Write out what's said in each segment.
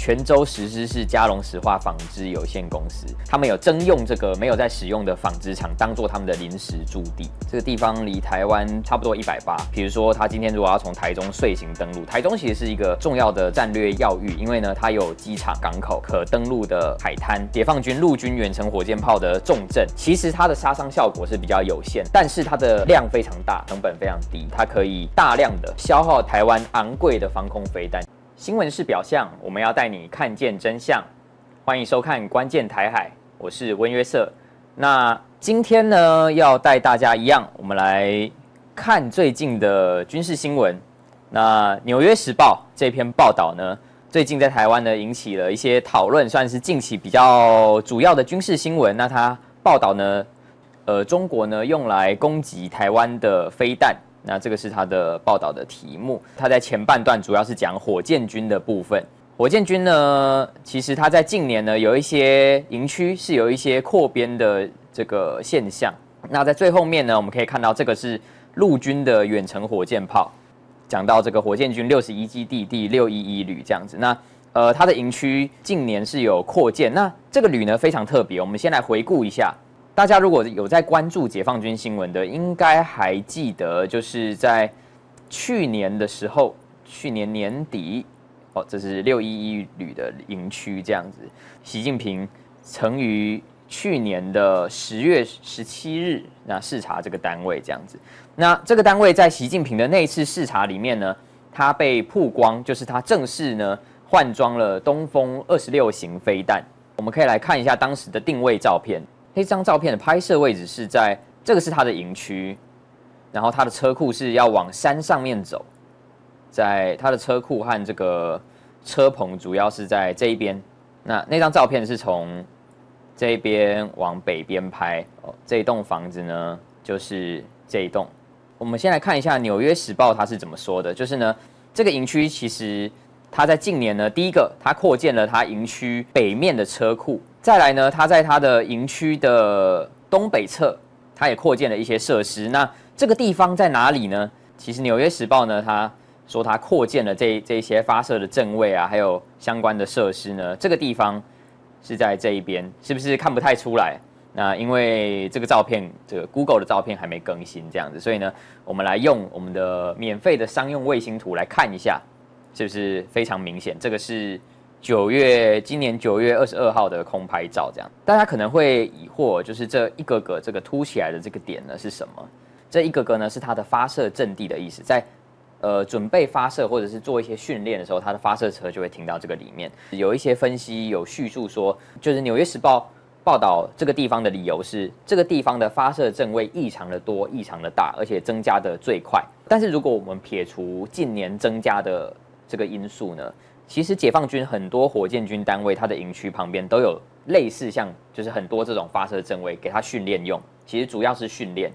泉州石狮是嘉龙石化纺织有限公司，他们有征用这个没有在使用的纺织厂当做他们的临时驻地。这个地方离台湾差不多180。比如说，他今天如果要从台中遂行登陆，台中其实是一个重要的战略要域，因为呢，它有机场、港口、可登陆的海滩、解放军陆军远程火箭炮的重镇。其实它的杀伤效果是比较有限，但是它的量非常大，成本非常低，它可以大量的消耗台湾昂贵的防空飞弹。新闻是表象，我们要带你看见真相。欢迎收看《关键台海》，我是温约瑟。那今天呢，要带大家一样，我们来看最近的军事新闻。那《纽约时报》这篇报道呢，最近在台湾呢引起了一些讨论，算是近期比较主要的军事新闻。那它报道呢，中国呢用来攻击台湾的飞弹。那这个是他的报道的题目，他在前半段主要是讲火箭军的部分。火箭军呢，其实他在近年呢有一些营区是有一些扩编的这个现象。那在最后面呢，我们可以看到这个是陆军的远程火箭炮，讲到这个火箭军61基地第611旅这样子。那它的营区近年是有扩建，那这个旅呢非常特别，我们先来回顾一下。大家如果有在关注解放军新闻的，应该还记得，就是在去年的时候，去年年底，这是611旅的营区这样子。习近平曾于去年的10月17日，那视察这个单位这样子。那这个单位在习近平的那次视察里面呢，它被曝光，就是它正式呢换装了东风26型飞弹。我们可以来看一下当时的定位照片。这张照片的拍摄位置是在这个是它的营区，然后它的车库是要往山上面走，在它的车库和这个车棚主要是在这一边。那张照片是从这一边往北边拍，这一栋房子呢就是这一栋。我们先来看一下《纽约时报》它是怎么说的，就是呢这个营区其实它在近年呢，第一个它扩建了它营区北面的车库。再来呢，它在它的营区的东北侧，它也扩建了一些设施。那这个地方在哪里呢？其实《纽约时报》呢，它说它扩建了这些发射的正位啊，还有相关的设施呢。这个地方是在这一边，是不是看不太出来？那因为这个照片，这个 Google 的照片还没更新，这样子，所以呢，我们来用我们的免费的商用卫星图来看一下，是不是非常明显？这个是今年9月22号的空拍照，这样大家可能会疑惑，就是这一个个这个凸起来的这个点呢是什么？这一个个呢是它的发射阵地的意思，在准备发射或者是做一些训练的时候，它的发射车就会停到这个里面。有一些分析有叙述说，就是《纽约时报》报道这个地方的理由是，这个地方的发射阵位异常的多、异常的大，而且增加的最快。但是如果我们撇除近年增加的这个因素呢？其实解放军很多火箭军单位，它的营区旁边都有类似像，就是很多这种发射阵位给它训练用。其实主要是训练，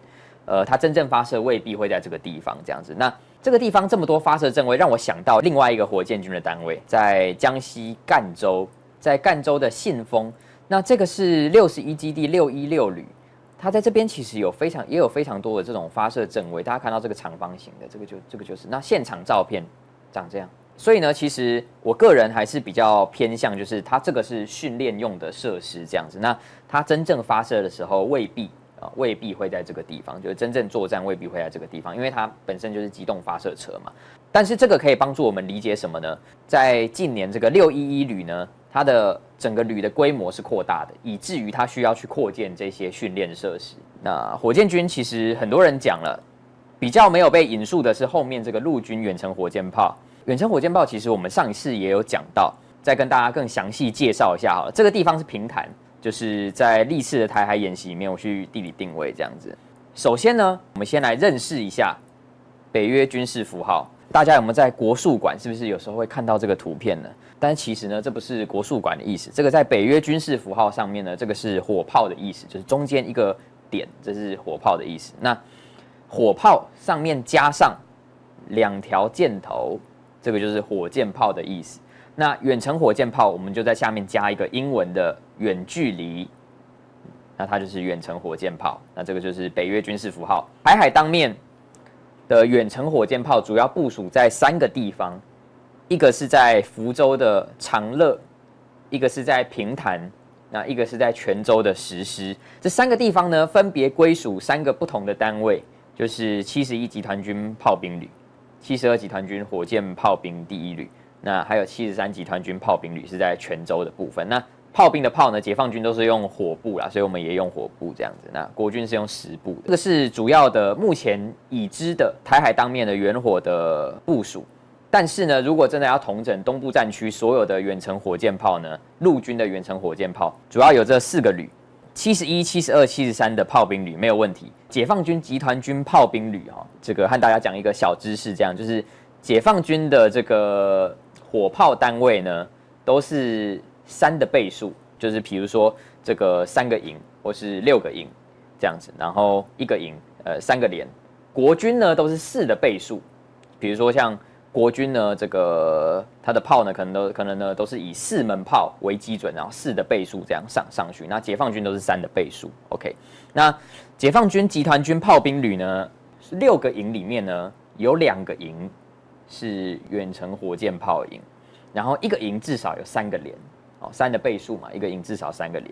它真正发射未必会在这个地方这样子。那这个地方这么多发射阵位，让我想到另外一个火箭军的单位，在江西赣州，在赣州的信丰。那这个是61基地616旅，它在这边其实也有非常多的这种发射阵位。大家看到这个长方形的，这个就是那现场照片长这样。所以呢，其实我个人还是比较偏向，就是它这个是训练用的设施这样子。那它真正发射的时候，未必会在这个地方，就是真正作战未必会在这个地方，因为它本身就是机动发射车嘛。但是这个可以帮助我们理解什么呢？在近年这个611旅呢，它的整个旅的规模是扩大的，以至于它需要去扩建这些训练设施。那火箭军其实很多人讲了，比较没有被引述的是后面这个陆军远程火箭炮。远程火箭炮其实我们上一次也有讲到，再跟大家更详细介绍一下好了。这个地方是平潭，就是在历次的台海演习里面，我去地理定位这样子。首先呢，我们先来认识一下北约军事符号。大家有没有在国术馆是不是有时候会看到这个图片呢？但是其实呢，这不是国术馆的意思。这个在北约军事符号上面呢，这个是火炮的意思，就是中间一个点，这是火炮的意思。那火炮上面加上2条箭头。这个就是火箭炮的意思。那远程火箭炮，我们就在下面加一个英文的远距离，那它就是远程火箭炮。那这个就是北约军事符号。台海当面的远程火箭炮主要部署在3个地方。一个是在福州的长乐，一个是在平潭，那一个是在泉州的石狮。这3个地方呢，分别归属3个不同的单位，就是71集团军炮兵旅、72集团军火箭炮兵第1旅，那还有73集团军炮兵旅是在泉州的部分。那炮兵的炮呢，解放军都是用火步啦，所以我们也用火步这样子。那国军是用实步的。这个是主要的目前已知的台海当面的远火的部署。但是呢，如果真的要统整东部战区所有的远程火箭炮呢，陆军的远程火箭炮主要有这4个旅，71、72、73的炮兵旅没有问题。解放军集团军炮兵旅这个和大家讲一个小知识，这样就是解放军的这个火炮单位呢，都是3的倍数，就是比如说这个3个营或是6个营这样子，然后1个营3个连。国军呢都是4的倍数，比如说像国军呢，这个它的炮呢可能呢都是以4门炮为基准，然后4的倍数这样上去。那解放军都是3的倍数。OK， 那解放军集团军炮兵旅呢，6个营里面呢有2个营是远程火箭炮营，然后1个营至少有3个连。3的倍数嘛，1个营至少3个连，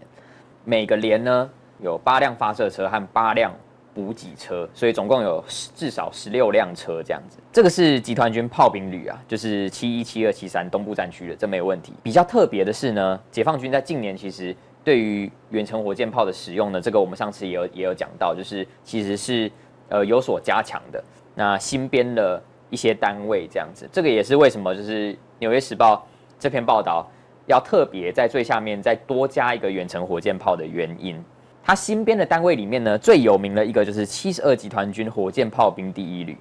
每个连呢有8辆发射车和8辆补给车，所以总共有至少16辆车这样子。这个是集团军炮兵旅啊，就是71、72、73东部战区的，这没有问题。比较特别的是呢，解放军在近年其实对于远程火箭炮的使用呢，这个我们上次也有讲到，就是其实是有所加强的。那新编了一些单位这样子，这个也是为什么就是《纽约时报》这篇报道要特别在最下面再多加一个远程火箭炮的原因。它新编的单位里面呢，最有名的一个就是72集团军火箭炮兵第1旅。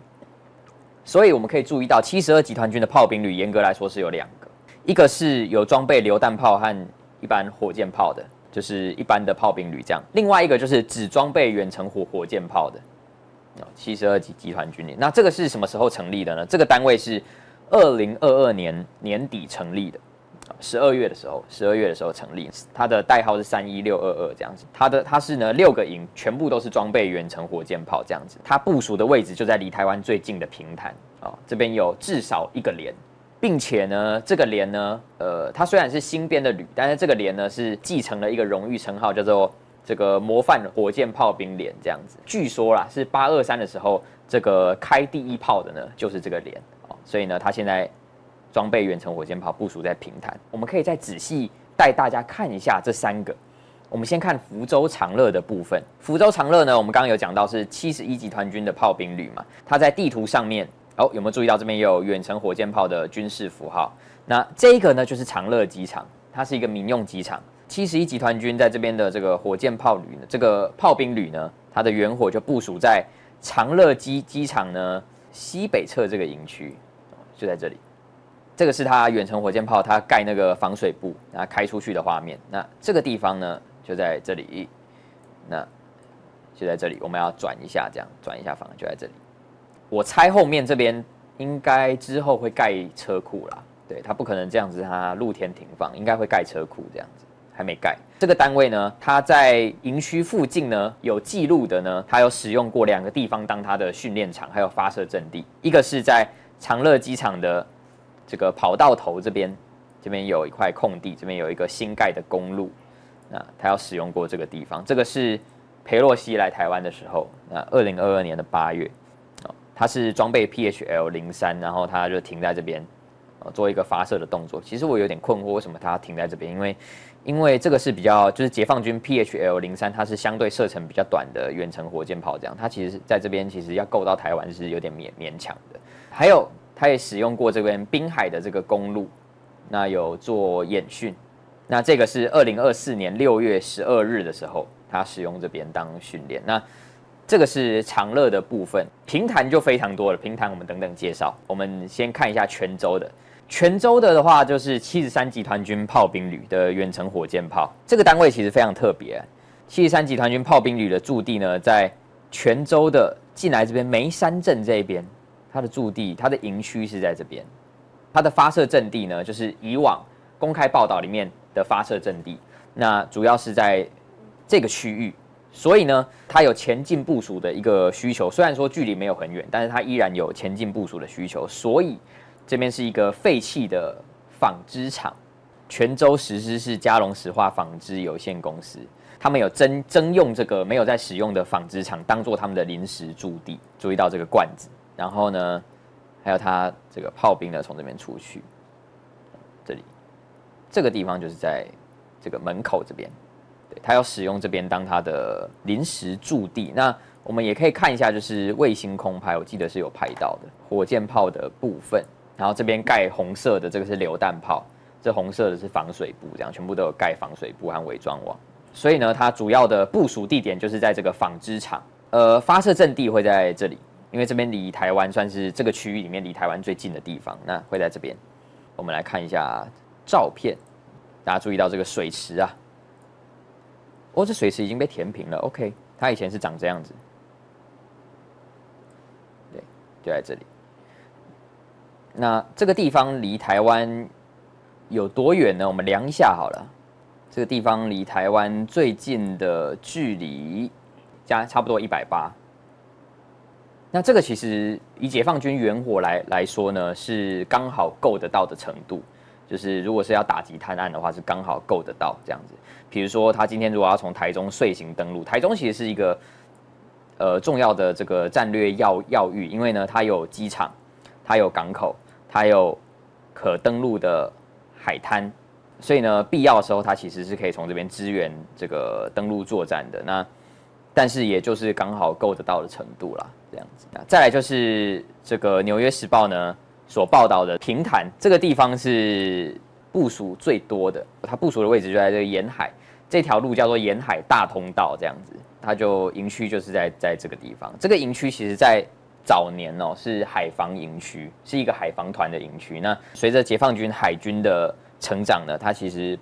所以我们可以注意到，72集团军的炮兵旅严格来说是有2个，一个是有装备榴弹炮和一般火箭炮的，就是一般的炮兵旅这样；另外一个就是只装备远程火箭炮的72集团军。那这个是什么时候成立的呢？这个单位是2022年年底成立的。12月的时候成立，它的代号是31622这样子。它是呢6个营，全部都是装备远程火箭炮这样子。它部署的位置就在离台湾最近的平潭这边有至少1个连，并且呢这个连呢，它虽然是新编的旅，但是这个连呢是继承了一个荣誉称号，叫做这个模范火箭炮兵连这样子。据说啦是823的时候，这个开第1炮的呢就是这个连所以呢它现在装备远程火箭炮部署在平潭。我们可以再仔细带大家看一下这3个。我们先看福州长乐的部分。福州长乐呢，我们刚刚有讲到是71集团军的炮兵旅嘛，它在地图上面有没有注意到这边有远程火箭炮的军事符号？那这个呢就是长乐机场，它是一个民用机场。71集团军在这边的这个火箭炮旅呢，这个炮兵旅呢，它的远火就部署在长乐机场呢西北侧这个营区，就在这里。这个是它远程火箭炮，它盖那个防水布，然后开出去的画面。那这个地方呢，就在这里，那就在这里，我们要转一下，这样转一下方，就在这里。我猜后面这边应该之后会盖车库啦，对，它不可能这样子，它露天停放，应该会盖车库这样子，还没盖。这个单位呢，它在营区附近呢有记录的呢，它有使用过2个地方当它的训练场，还有发射阵地，一个是在长乐机场的这个跑道头这边有一块空地，这边有一个新盖的公路，那他要使用过这个地方。这个是裴洛西来台湾的时候，那2022年的8月，他是装备 PHL-03，然后他就停在这边，做一个发射的动作。其实我有点困惑，为什么他要停在这边？因为这个是比较就是解放军 PHL-03，它是相对射程比较短的远程火箭炮，这样它其实在这边其实要够到台湾是有点勉强的。还有他也使用过这边滨海的这个公路，那有做演训。那这个是2024年6月12日的时候，他使用这边当训练。那这个是长乐的部分，平潭就非常多了。平潭我们等等介绍。我们先看一下泉州的。泉州的话，就是73集团军炮兵旅的远程火箭炮。这个单位其实非常特别。73集团军炮兵旅的驻地呢，在泉州的进来这边梅山镇这边。它的驻地，它的营区是在这边，它的发射阵地呢，就是以往公开报道里面的发射阵地，那主要是在这个区域，所以呢，它有前进部署的一个需求。虽然说距离没有很远，但是它依然有前进部署的需求，所以这边是一个废弃的纺织厂，泉州石狮市嘉龙石化纺织有限公司，他们有征用这个没有在使用的纺织厂当做他们的临时驻地。注意到这个罐子，然后呢，还有它这个炮兵呢从这边出去，这里这个地方就是在这个门口这边，对，他要使用这边当他的临时驻地。那我们也可以看一下，就是卫星空拍，我记得是有拍到的火箭炮的部分。然后这边盖红色的这个是榴弹炮，这红色的是防水布，这样全部都有盖防水布和伪装网。所以呢，它主要的部署地点就是在这个纺织厂，发射阵地会在这里，因为这边离台湾算是这个区域里面离台湾最近的地方，那会在这边。我们来看一下照片，大家注意到这个水池啊，哦，这水池已经被填平了 ，OK， 它以前是长这样子。就在这里。那这个地方离台湾有多远呢？我们量一下好了。这个地方离台湾最近的距离差不多180。那这个其实以解放军远火来说呢，是刚好够得到的程度。就是如果是要打击滩岸的话，是刚好够得到这样子。比如说他今天如果要从台中遂行登陆，台中其实是一个重要的这个战略要域，因为呢，它有机场，它有港口，它有可登陆的海滩，所以呢，必要的时候，它其实是可以从这边支援这个登陆作战的。那但是也就是刚好够得到的程度啦，这样子。再来就是这个《纽约时报》呢所报道的平潭这个地方是部署最多的，它部署的位置就在这个沿海，这条路叫做沿海大通道这样子。它就营区就是在这个地方，这个营区其实在早年是海防营区，是一个海防团的营区。那随着解放军海军的成长呢，它其实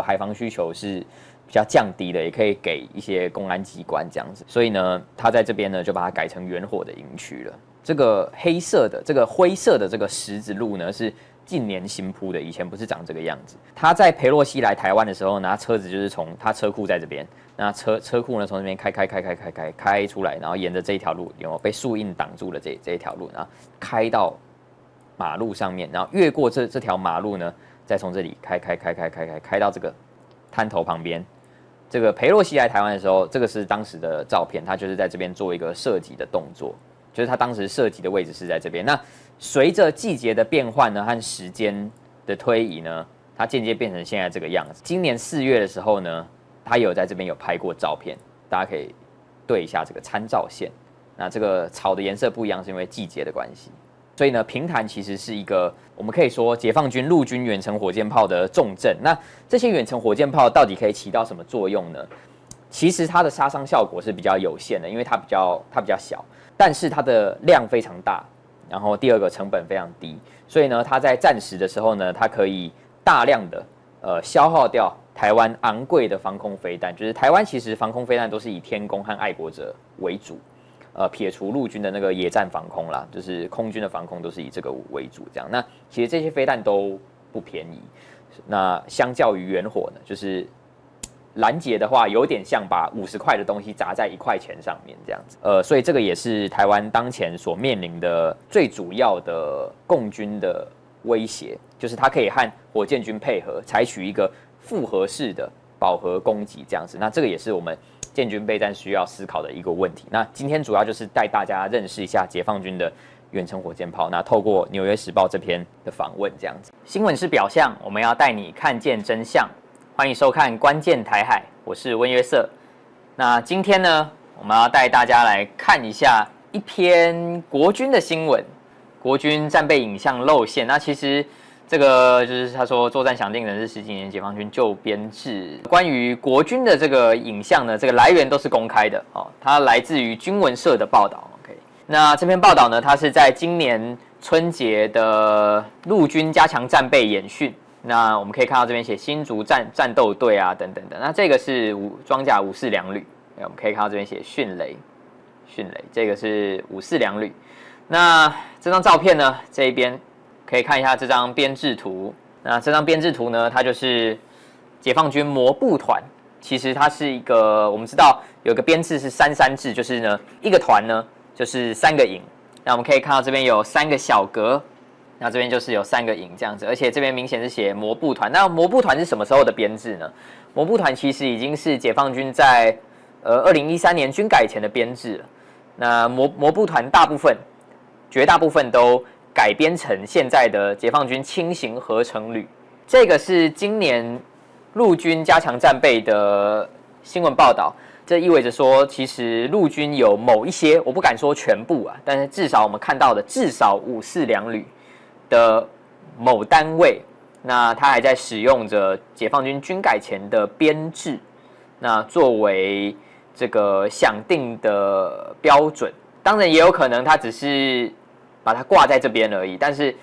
海防需求是比较降低的，也可以给一些公安机关这样子。所以呢，它在这边呢就把它改成远火的营区了。这个黑色的、这个灰色的这个石子路呢是近年新铺的，以前不是长这个样子。他在裴洛西来台湾的时候呢，他车子就是从他车库在这边。那车库呢，从这边开出来，然后沿着这一条路，有被树荫挡住了这一条路，然后开到马路上面，然后越过这条马路呢，再从这里开到这个滩头旁边。这个裴洛西来台湾的时候，这个是当时的照片，他就是在这边做一个射击的动作，就是他当时射击的位置是在这边。那随着季节的变换呢和时间的推移呢，它渐渐变成现在这个样子。今年4月的时候呢，他有在这边有拍过照片，大家可以对一下这个参照线。那这个草的颜色不一样，是因为季节的关系。所以呢，平潭其实是一个我们可以说解放军陆军远程火箭炮的重镇。那这些远程火箭炮到底可以起到什么作用呢？其实它的杀伤效果是比较有限的，因为它比较小，但是它的量非常大。然后第二个成本非常低，所以呢，它在战时的时候呢，它可以大量的消耗掉台湾昂贵的防空飞弹。就是台湾其实防空飞弹都是以天弓和爱国者为主，撇除陆军的那个野战防空啦，就是空军的防空都是以这个为主。这样，那其实这些飞弹都不便宜。那相较于远火呢，就是拦截的话，有点像把50块的东西砸在1块钱上面这样子。所以这个也是台湾当前所面临的最主要的共军的威胁，就是它可以和火箭军配合，采取一个复合式的饱和攻击这样子。那这个也是我们建军备战需要思考的一个问题。那今天主要就是带大家认识一下解放军的远程火箭炮。那透过《纽约时报》这篇的访问这样子，新闻是表象，我们要带你看见真相。欢迎收看《关键台海》，我是温约瑟。那今天呢，我们要带大家来看一下一篇国军的新闻，国军战备影像露馅。那其实这个就是他说作战详定人是10几年解放军旧编制。关于国军的这个影像呢，这个来源都是公开的哦，它来自于军文社的报道。OK， 那这篇报道呢，它是在今年春节的陆军加强战备演训。那我们可以看到这边写新竹战斗队啊等等的，那这个是装甲5-4两旅，我们可以看到这边写迅雷，这个是5-4两旅。那这张照片呢，这一边可以看一下这张编制图。那这张编制图呢，它就是解放军模步团，其实它是一个我们知道有个编制是3-3制，就是呢一个团呢就是3个营。那我们可以看到这边有3个小格，那这边就是有3个营这样子，而且这边明显是写摩步团。那摩步团是什么时候的编制呢？摩步团其实已经是解放军在2013年军改前的编制了。那摩步团绝大部分都改编成现在的解放军轻型合成旅。这个是今年陆军加强战备的新闻报道。这意味着说，其实陆军有某一些，我不敢说全部啊，但是至少我们看到的至少5、4两旅的某单位，那它还在使用着解放军军改前的编制，那作为这个想定的标准。当然也有可能它只是把它挂在这边而已，但是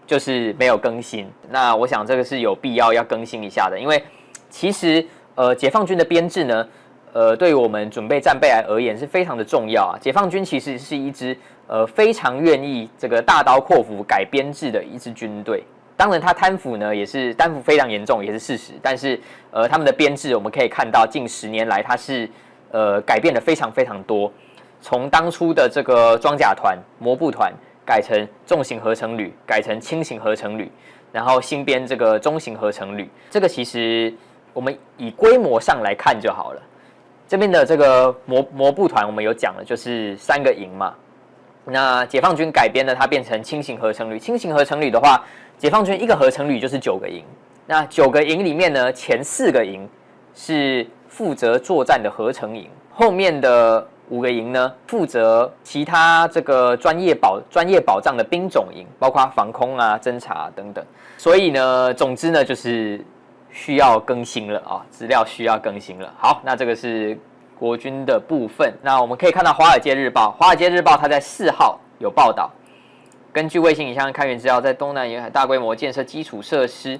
就是没有更新。那我想这个是有必要更新一下的，因为其实解放军的编制呢，对于我们准备战备来而言是非常的重要啊。解放军其实是一支非常愿意这个大刀阔斧改编制的一支军队。当然，他贪腐呢也是贪腐非常严重，也是事实。但是他们的编制我们可以看到，近10年来它是改变了非常非常多。从当初的这个装甲团、摩步团改成重型合成旅，改成轻型合成旅，然后新编这个中型合成旅。这个其实我们以规模上来看就好了。这边的这个摩步团我们有讲了，就是3个营嘛。那解放军改编的它变成轻型合成旅。轻型合成旅的话，解放军一个合成旅就是9个营。那9个营里面呢，前4个营是负责作战的合成营，后面的5个营呢负责其他这个专业保障的兵种营，包括防空啊、侦察等等。所以呢，总之呢就是需要更新了啊，资料需要更新了。好，那这个是国军的部分。那我们可以看到《华尔街日报》，《华尔街日报》它在4号有报道，根据卫星影像开源资料，在东南沿海大规模建设基础设施。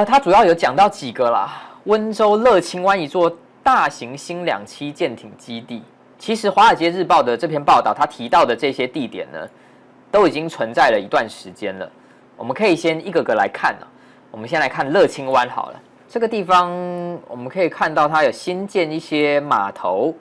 它主要有讲到几个啦，温州乐清湾一座大型新2栖舰艇基地。其实《华尔街日报》的这篇报道，它提到的这些地点呢，都已经存在了一段时间了。我们可以先一个个来看啊。我们先来看乐清湾好了。这个地方我们可以看到它有新建一些码头，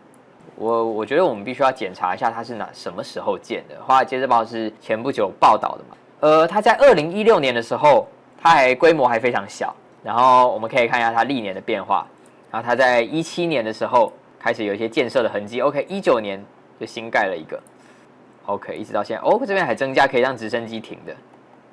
我觉得我们必须要检查一下它是什么时候建的。《华尔街日报》是前不久报道的嘛，它在2016年的时候，它规模还非常小，然后我们可以看一下它历年的变化，然后它在17年的时候开始有一些建设的痕迹 ，19年就新盖了一个 ，OK， 一直到现在，这边还增加可以让直升机停的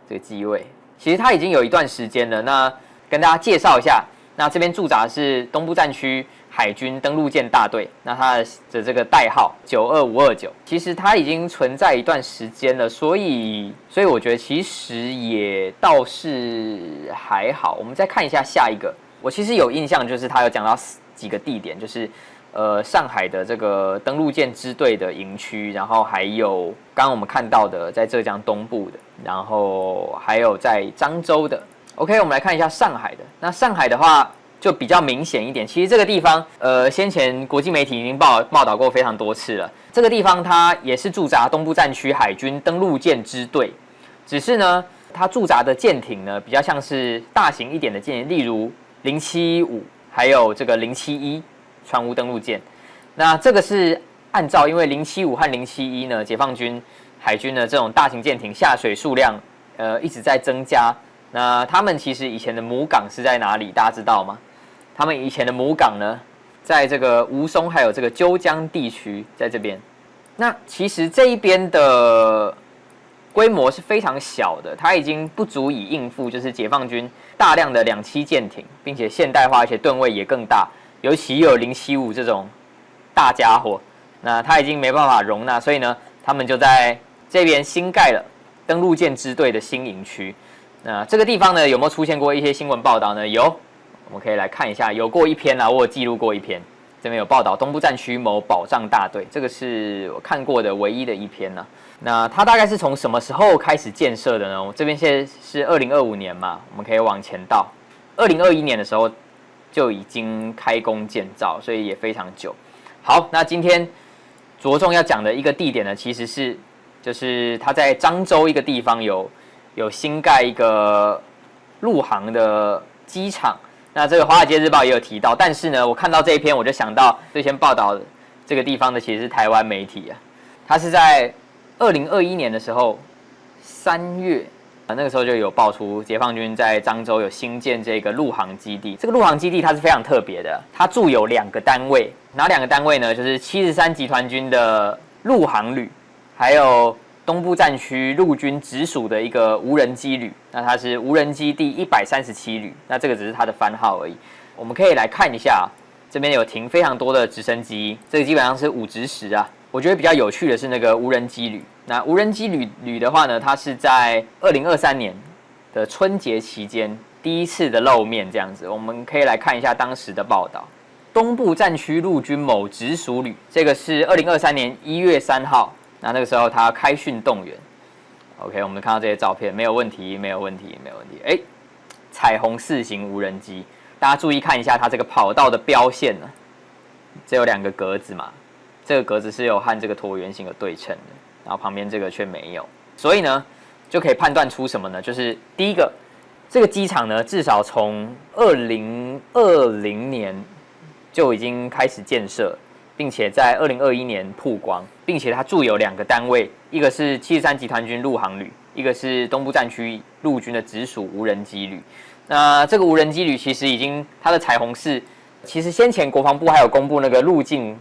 这个机位，其实它已经有一段时间了。那跟大家介绍一下，那这边驻扎是东部战区海军登陆舰大队，那它的这个代号92529，其实它已经存在一段时间了，所以我觉得其实也倒是还好。我们再看一下下一个，我其实有印象，就是他有讲到几个地点，就是上海的这个登陆舰支队的营区，然后还有刚刚我们看到的在浙江东部的，然后还有在漳州的。OK， 我们来看一下上海的。那上海的话就比较明显一点，其实这个地方先前国际媒体已经报道过非常多次了。这个地方它也是驻扎东部战区海军登陆舰支队，只是呢它驻扎的舰艇呢比较像是大型一点的舰艇，例如075还有这个071船坞登陆舰。那这个是按照因为075和071呢，解放军海军的这种大型舰艇下水数量一直在增加。那他们其实以前的母港是在哪里？大家知道吗？他们以前的母港呢，在这个吴淞还有这个鸠江地区，在这边。那其实这一边的规模是非常小的，它已经不足以应付就是解放军大量的2栖舰艇，并且现代化，而且吨位也更大，尤其有075这种大家伙，那它已经没办法容纳，所以呢，他们就在这边新盖了登陆舰支队的新营区。那这个地方呢，有没有出现过一些新闻报道呢？有，我们可以来看一下，有过一篇啦，我有记录过一篇，这边有报道东部战区某保障大队，这个是我看过的唯一的一篇啦。那它大概是从什么时候开始建设的呢？我这边现在是2025年嘛，我们可以往前到2021年的时候就已经开工建造，所以也非常久。好，那今天着重要讲的一个地点呢，其实就是它在漳州一个地方有新盖一个陆航的机场，那这个《华尔街日报》也有提到，但是呢，我看到这一篇我就想到最先报道这个地方的其实是台湾媒体啊，它是在2021年的时候3月那个时候就有爆出解放军在漳州有新建这个陆航基地。这个陆航基地它是非常特别的，它驻有2个单位，哪2个单位呢？就是73集团军的陆航旅，还有东部战区陆军直属的一个无人机旅。那它是无人机第137旅，那这个只是它的番号而已。我们可以来看一下，这边有停非常多的直升机，这个基本上是5直10啊。我觉得比较有趣的是那个无人机旅。那无人机旅的话呢，它是在2023年的春节期间第一次的露面，这样子。我们可以来看一下当时的报道。东部战区陆军某直属旅，这个是2023年1月3号，那个时候它开训动员。OK， 我们看到这些照片，没有问题，没有问题，没有问题。哎，彩虹4型无人机，大家注意看一下它这个跑道的标线呢，这有2个格子嘛。这个格子是有和这个椭圆形有对称的，然后旁边这个却没有，所以呢，就可以判断出什么呢？就是第一个，这个机场呢，至少从2020年就已经开始建设，并且在2021年曝光，并且它驻有2个单位，一个是73集团军陆航旅，一个是东部战区陆军的直属无人机旅。那这个无人机旅其实已经它的彩虹4，其实先前国防部还有公布那个路径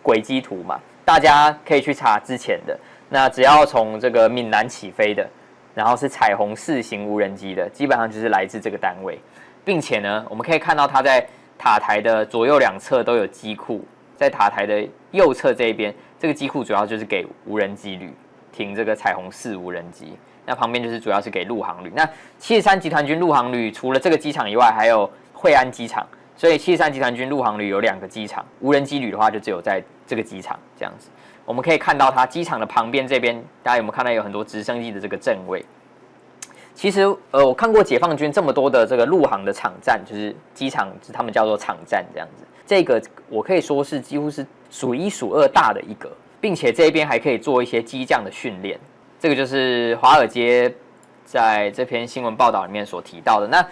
轨迹图嘛，大家可以去查之前的。那只要从这个闽南起飞的，然后是彩虹4型无人机的，基本上就是来自这个单位，并且呢，我们可以看到它在塔台的左右2侧都有机库，在塔台的右侧这一边，这个机库主要就是给无人机旅停这个彩虹4无人机，那旁边就是主要是给陆航旅。那73集团军陆航旅除了这个机场以外，还有惠安机场。所以73集团军陆航旅有2个机场，无人机旅的话就只有在这个机场这样子。我们可以看到它机场的旁边这边，大家有没有看到有很多直升机的这个阵位？其实我看过解放军这么多的这个陆航的场站，就是机场，他们叫做场站这样子。这个我可以说是几乎是数1数2大的一个，并且这边还可以做一些机降的训练。这个就是华尔街在这篇新闻报道里面所提到的。那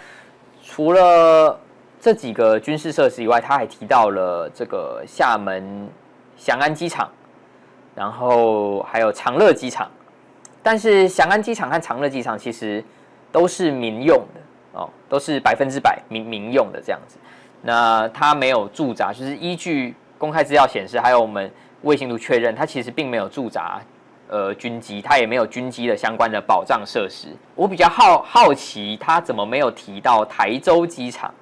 除了这几个军事设施以外，他还提到了这个厦门翔安机场，然后还有长乐机场。但是翔安机场和长乐机场其实都是民用的哦，都是100%民用的这样子。那它没有驻扎，就是依据公开资料显示，还有我们卫星图确认，它其实并没有驻扎军机，它也没有军机的相关的保障设施。我比较好奇，它怎么没有提到台州机场？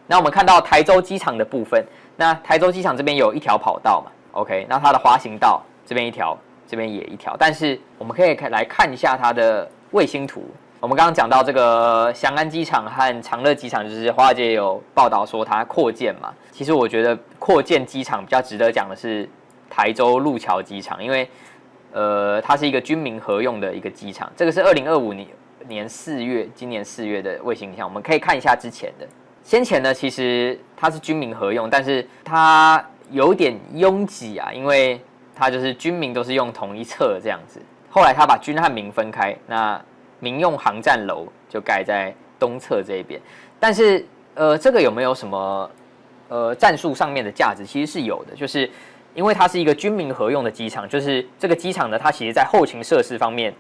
那我们看到台州机场的部分，那台州机场这边有1条跑道嘛 ，OK， 那它的滑行道这边1条，这边也1条，但是我们可以来看一下它的卫星图。我们刚刚讲到这个翔安机场和长乐机场，就是华尔街有报道说它扩建嘛。其实我觉得扩建机场比较值得讲的是台州路桥机场，因为它是一个军民合用的一个机场。这个是2025年4月，今年4月的卫星影像，我们可以看一下之前的。先前呢，其实它是军民合用，但是它有点拥挤啊，因为它就是军民都是用同一侧这样子。后来它把军和民分开，那民用航站楼就盖在东侧这一边。但是这个有没有什么战术上面的价值？其实是有的，就是因为它是一个军民合用的机场，就是这个机场呢，它其实在后勤设施方面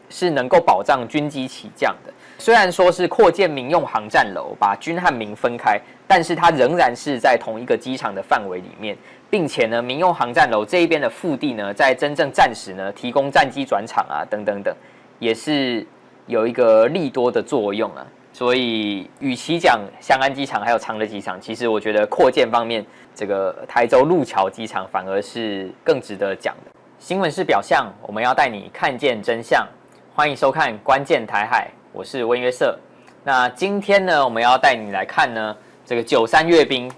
是能够保障军机起降的。虽然说是扩建民用航站楼，把军和民分开，但是它仍然是在同一个机场的范围里面，并且呢，民用航站楼这一边的腹地呢，在真正战时呢，提供战机转场啊，等等等，也是有一个利多的作用啊。所以，与其讲翔安机场还有长乐机场，其实我觉得扩建方面，这个台州路桥机场反而是更值得讲的。新闻是表象，我们要带你看见真相。欢迎收看《关键台海》，我是温约瑟。那今天呢，我们要带你来看呢，这个93阅兵。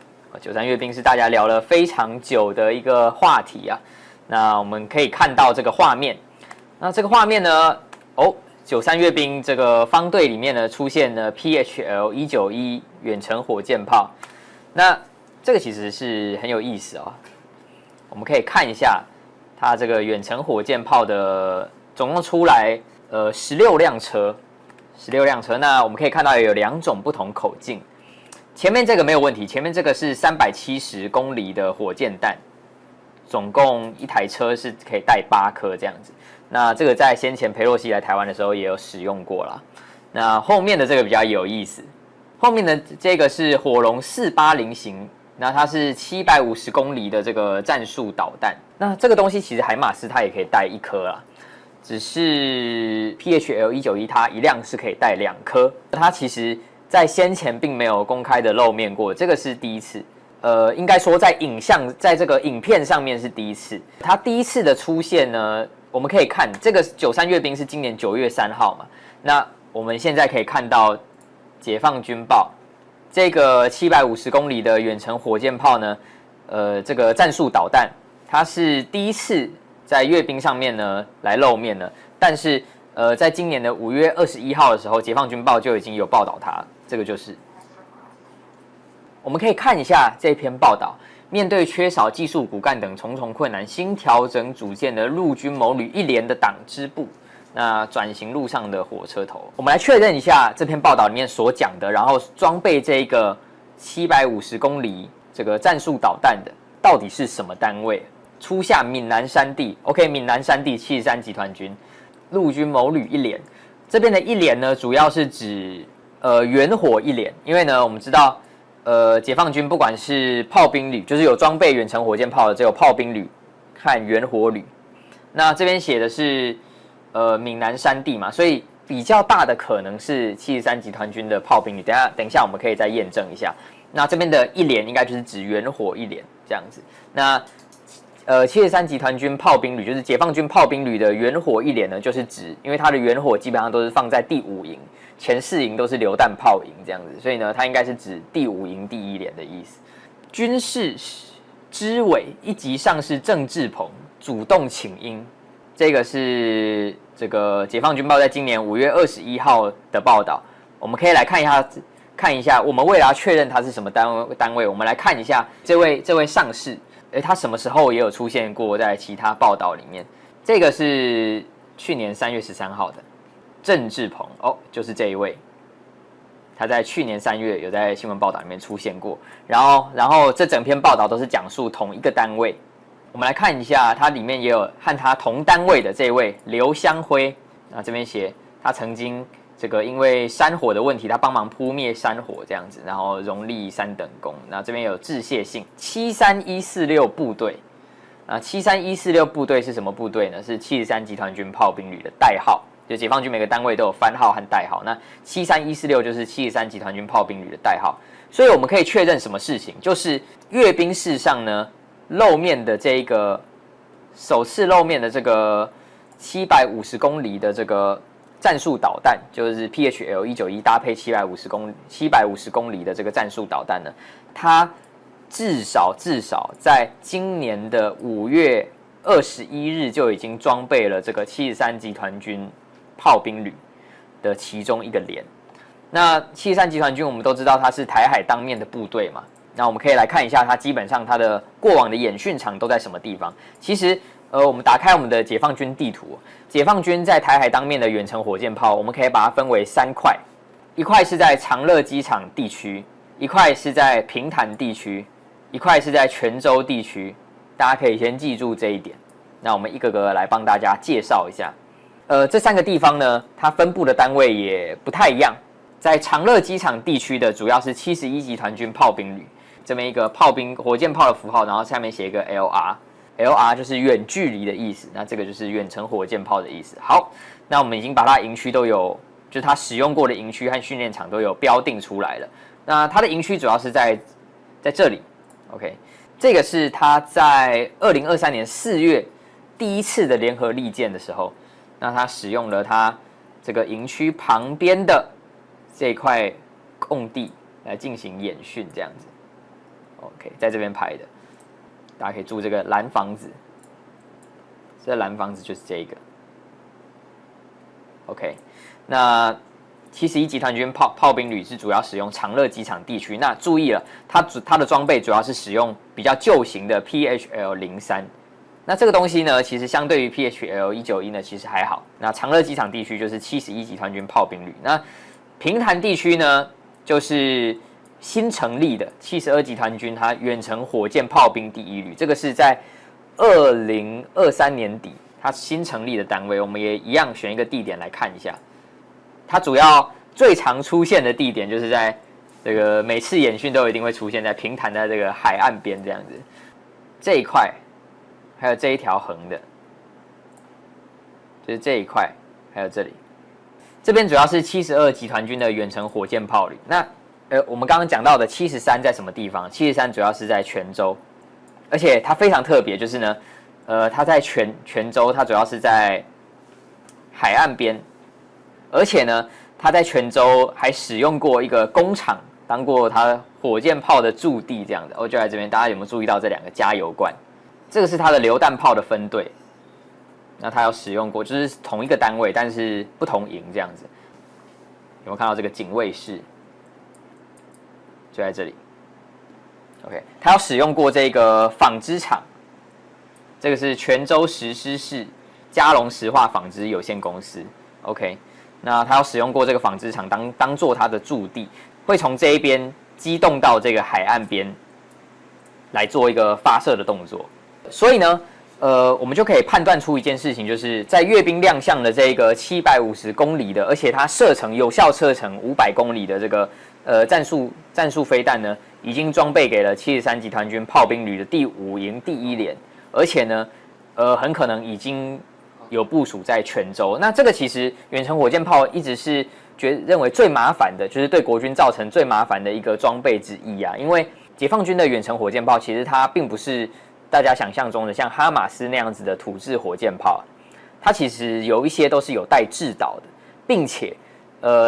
93阅兵是大家聊了非常久的一个话题啊。那我们可以看到这个画面。那这个画面呢，93阅兵这个方队里面呢，出现了 PHL-191远程火箭炮。那这个其实是很有意思哦。我们可以看一下它这个远程火箭炮的总共出来16辆车。16辆车，那我们可以看到有2种不同口径。前面这个没有问题，前面这个是370公里的火箭弹，总共一台车是可以带8颗这样子。那这个在先前裴洛西来台湾的时候也有使用过啦。那后面的这个比较有意思，后面的这个是火龙480型，那它是750公里的这个战术导弹。那这个东西其实海马斯它也可以带1颗啦，只是 PHL-191它一辆是可以带2颗。它其实在先前并没有公开的露面过，这个是第一次。应该说在在这个影片上面是第一次。它第一次的出现呢，我们可以看这个93阅兵是今年9月3号嘛，那我们现在可以看到解放军报这个750公里的远程火箭炮呢，这个战术导弹，它是第一次在阅兵上面呢来露面了。但是在今年的5月21号的时候，解放军报就已经有报道它，这个就是我们可以看一下这篇报道。面对缺少技术骨干等重重困难，新调整组建的陆军某旅1连的党支部。那转型路上的火车头，我们来确认一下这篇报道里面所讲的，然后装备这个750公里这个战术导弹的到底是什么单位？初下闽南山地 ，OK， 闽南山地73集团军陆军某旅1连，这边的1连呢，主要是指远火1连，因为呢我们知道解放军不管是炮兵旅，就是有装备远程火箭炮的，只有炮兵旅和远火旅。那这边写的是闽南山地嘛，所以比较大的可能是73集团军的炮兵旅。等一下我们可以再验证一下。那这边的1连应该就是指远火1连这样子。那73集团军炮兵旅就是解放军炮兵旅的远火1连呢，就是指因为它的远火基本上都是放在第5营，前4营都是榴弹炮营这样子，所以呢它应该是指第5营第1连的意思。军事支委1级上士郑志鹏主动请缨。这个是这个解放军报在今年5月21号的报道，我们可以来看一下。我们为了要确认它是什么单位，我们来看一下这位上士，他什么时候也有出现过在其他报道里面？这个是去年3月13号的郑志鹏就是这一位，他在去年3月有在新闻报道里面出现过。然后这整篇报道都是讲述同一个单位。我们来看一下，它里面也有和他同单位的这位刘湘辉，那这边写他曾经这个因为山火的问题，他帮忙扑灭山火这样子，然后荣立3等功。那这边有致谢信73146部队，73146部队是什么部队呢？是73集团军炮兵旅的代号，就解放军每个单位都有番号和代号，那73146就是73集团军炮兵旅的代号。所以我们可以确认什么事情？就是阅兵式上呢，露面的这个首次露面的这个750公里的这个战术导弹，就是 PHL-191搭配750公里的这个战术导弹呢，它至少在今年的5月21日就已经装备了这个73集团军炮兵旅的其中一个连。那73集团军我们都知道它是台海当面的部队嘛。那我们可以来看一下，它基本上它的过往的演训场都在什么地方。其实，我们打开我们的解放军地图，解放军在台海当面的远程火箭炮，我们可以把它分为3块，一块是在长乐机场地区，一块是在平潭地区，一块是在泉州地区。大家可以先记住这一点。那我们一个个来帮大家介绍一下。这3个地方呢，它分布的单位也不太一样。在长乐机场地区的主要是71集团军炮兵旅。这么一个火箭炮的符号，然后下面写一个 LR 就是远距离的意思，那这个就是远程火箭炮的意思。好，那我们已经把它营区都有，就是它使用过的营区和训练场都有标定出来了。那它的营区主要是在这里 ，OK， 这个是它在2023年4月第一次的联合利剑的时候，那它使用了它这个营区旁边的这块空地来进行演训，这样子。OK， 在这边拍的，大家可以注这个蓝房子，这蓝房子就是这个。OK， 那71集团军炮兵旅是主要使用长乐机场地区。那注意了，它的装备主要是使用比较旧型的 PHL-03。那这个东西呢，其实相对于 PHL-191呢，其实还好。那长乐机场地区就是71集团军炮兵旅。那平潭地区呢，就是新成立的72集团军，它远程火箭炮兵第1旅，这个是在2023年底它新成立的单位，我们也一样选一个地点来看一下。它主要最常出现的地点就是在这个每次演训都一定会出现在平潭的这个海岸边这样子，这一块，还有这一条横的，就是这一块，还有这里，这边主要是72集团军的远程火箭炮旅。那我们刚刚讲到的73在什么地方？73主要是在泉州，而且它非常特别，就是呢，它在泉州，它主要是在海岸边，而且呢，它在泉州还使用过一个工厂，当过它火箭炮的驻地这样的。就在这边，大家有没有注意到这两个加油罐？这个是它的榴弹炮的分队，那它有使用过，就是同一个单位，但是不同营这样子。有没有看到这个警卫室？就在这里。OK， 它有使用过这个纺织厂，这个是泉州石狮市嘉龙石化纺织有限公司。OK， 那它有使用过这个纺织厂当做它的驻地，会从这一边机动到这个海岸边来做一个发射的动作。所以呢，我们就可以判断出一件事情，就是在阅兵亮相的这个750公里的，而且它有效射程500公里的这个战术飞弹呢，已经装备给了73集团军炮兵旅的第5营第1连，而且呢，很可能已经有部署在泉州。那这个其实远程火箭炮一直是认为最麻烦的，就是对国军造成最麻烦的一个装备之一啊。因为解放军的远程火箭炮其实它并不是大家想象中的像哈马斯那样子的土制火箭炮，它其实有一些都是有带制导的，并且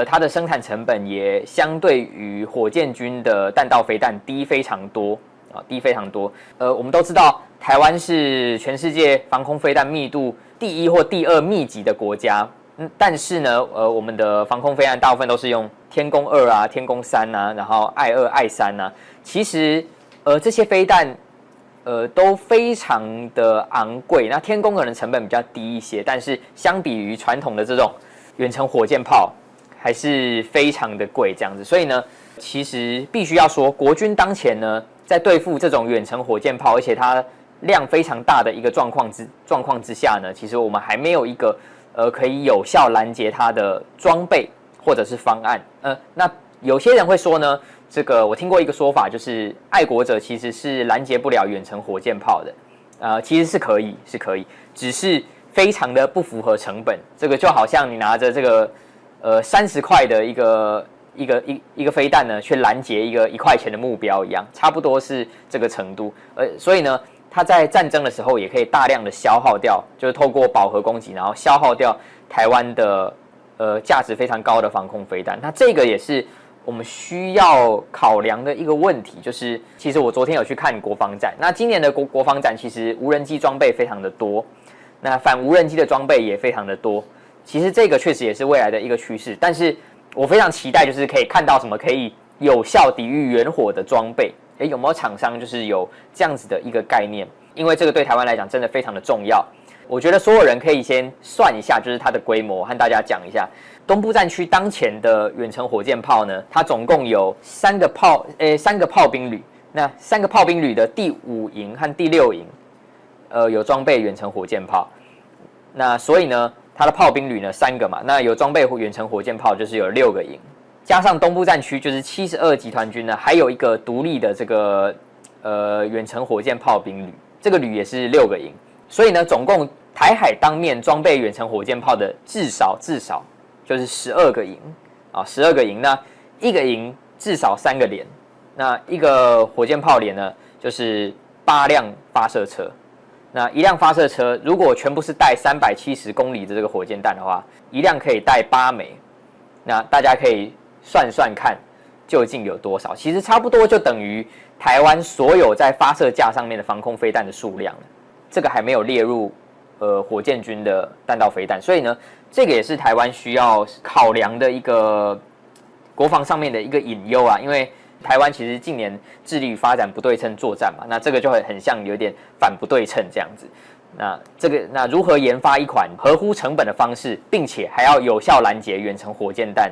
它的生产成本也相对于火箭军的弹道飞弹低非常多啊，低非常多。我们都知道台湾是全世界防空飞弹密度第1或第2密集的国家，但是呢，我们的防空飞弹大部分都是用天宫2啊、天宫3啊，然后爱2、爱3啊。其实这些飞弹都非常的昂贵，那天宫可能成本比较低一些，但是相比于传统的这种远程火箭炮，还是非常的贵这样子。所以呢，其实必须要说，国军当前呢，在对付这种远程火箭炮，而且它量非常大的一个状况之下呢，其实我们还没有一个可以有效拦截它的装备或者是方案。那有些人会说呢，这个我听过一个说法，就是爱国者其实是拦截不了远程火箭炮的，其实是可以，只是非常的不符合成本。这个就好像你拿着这个30块的一个飞弹呢，去拦截一个1块钱的目标一样，差不多是这个程度。所以呢，它在战争的时候也可以大量的消耗掉，就是透过饱和攻击，然后消耗掉台湾的价值非常高的防空飞弹。那这个也是我们需要考量的一个问题，就是其实我昨天有去看国防展，那今年的国防展其实无人机装备非常的多，那反无人机的装备也非常的多。其实这个确实也是未来的一个趋势，但是我非常期待就是可以看到什么可以有效抵御远火的装备。有没有厂商就是有这样子的一个概念？因为这个对台湾来讲真的非常的重要。我觉得所有人可以先算一下，就是它的规模，和大家讲一下。东部战区当前的远程火箭炮呢，它总共有3个炮兵旅，那3个炮兵旅的第5营和第6营，有装备远程火箭炮。那所以呢，它的炮兵旅呢3个嘛，那有装备远程火箭炮就是有6个营，加上东部战区就是72集团军呢，还有一个独立的这个远程火箭炮兵旅，这个旅也是6个营。所以呢，总共台海当面装备远程火箭炮的至少就是12个营啊，12个营。那一个营至少3个连，那一个火箭炮连呢，就是8辆发射车。那一辆发射车如果全部是带370公里的这个火箭弹的话，一辆可以带8枚。那大家可以算算看，究竟有多少？其实差不多就等于台湾所有在发射架上面的防空飞弹的数量了。这个还没有列入火箭军的弹道飞弹，所以呢，这个也是台湾需要考量的一个国防上面的一个隐忧啊。因为台湾其实近年致力于发展不对称作战嘛，那这个就很像有点反不对称这样子。那如何研发一款合乎成本的方式，并且还要有效拦截远程火箭弹，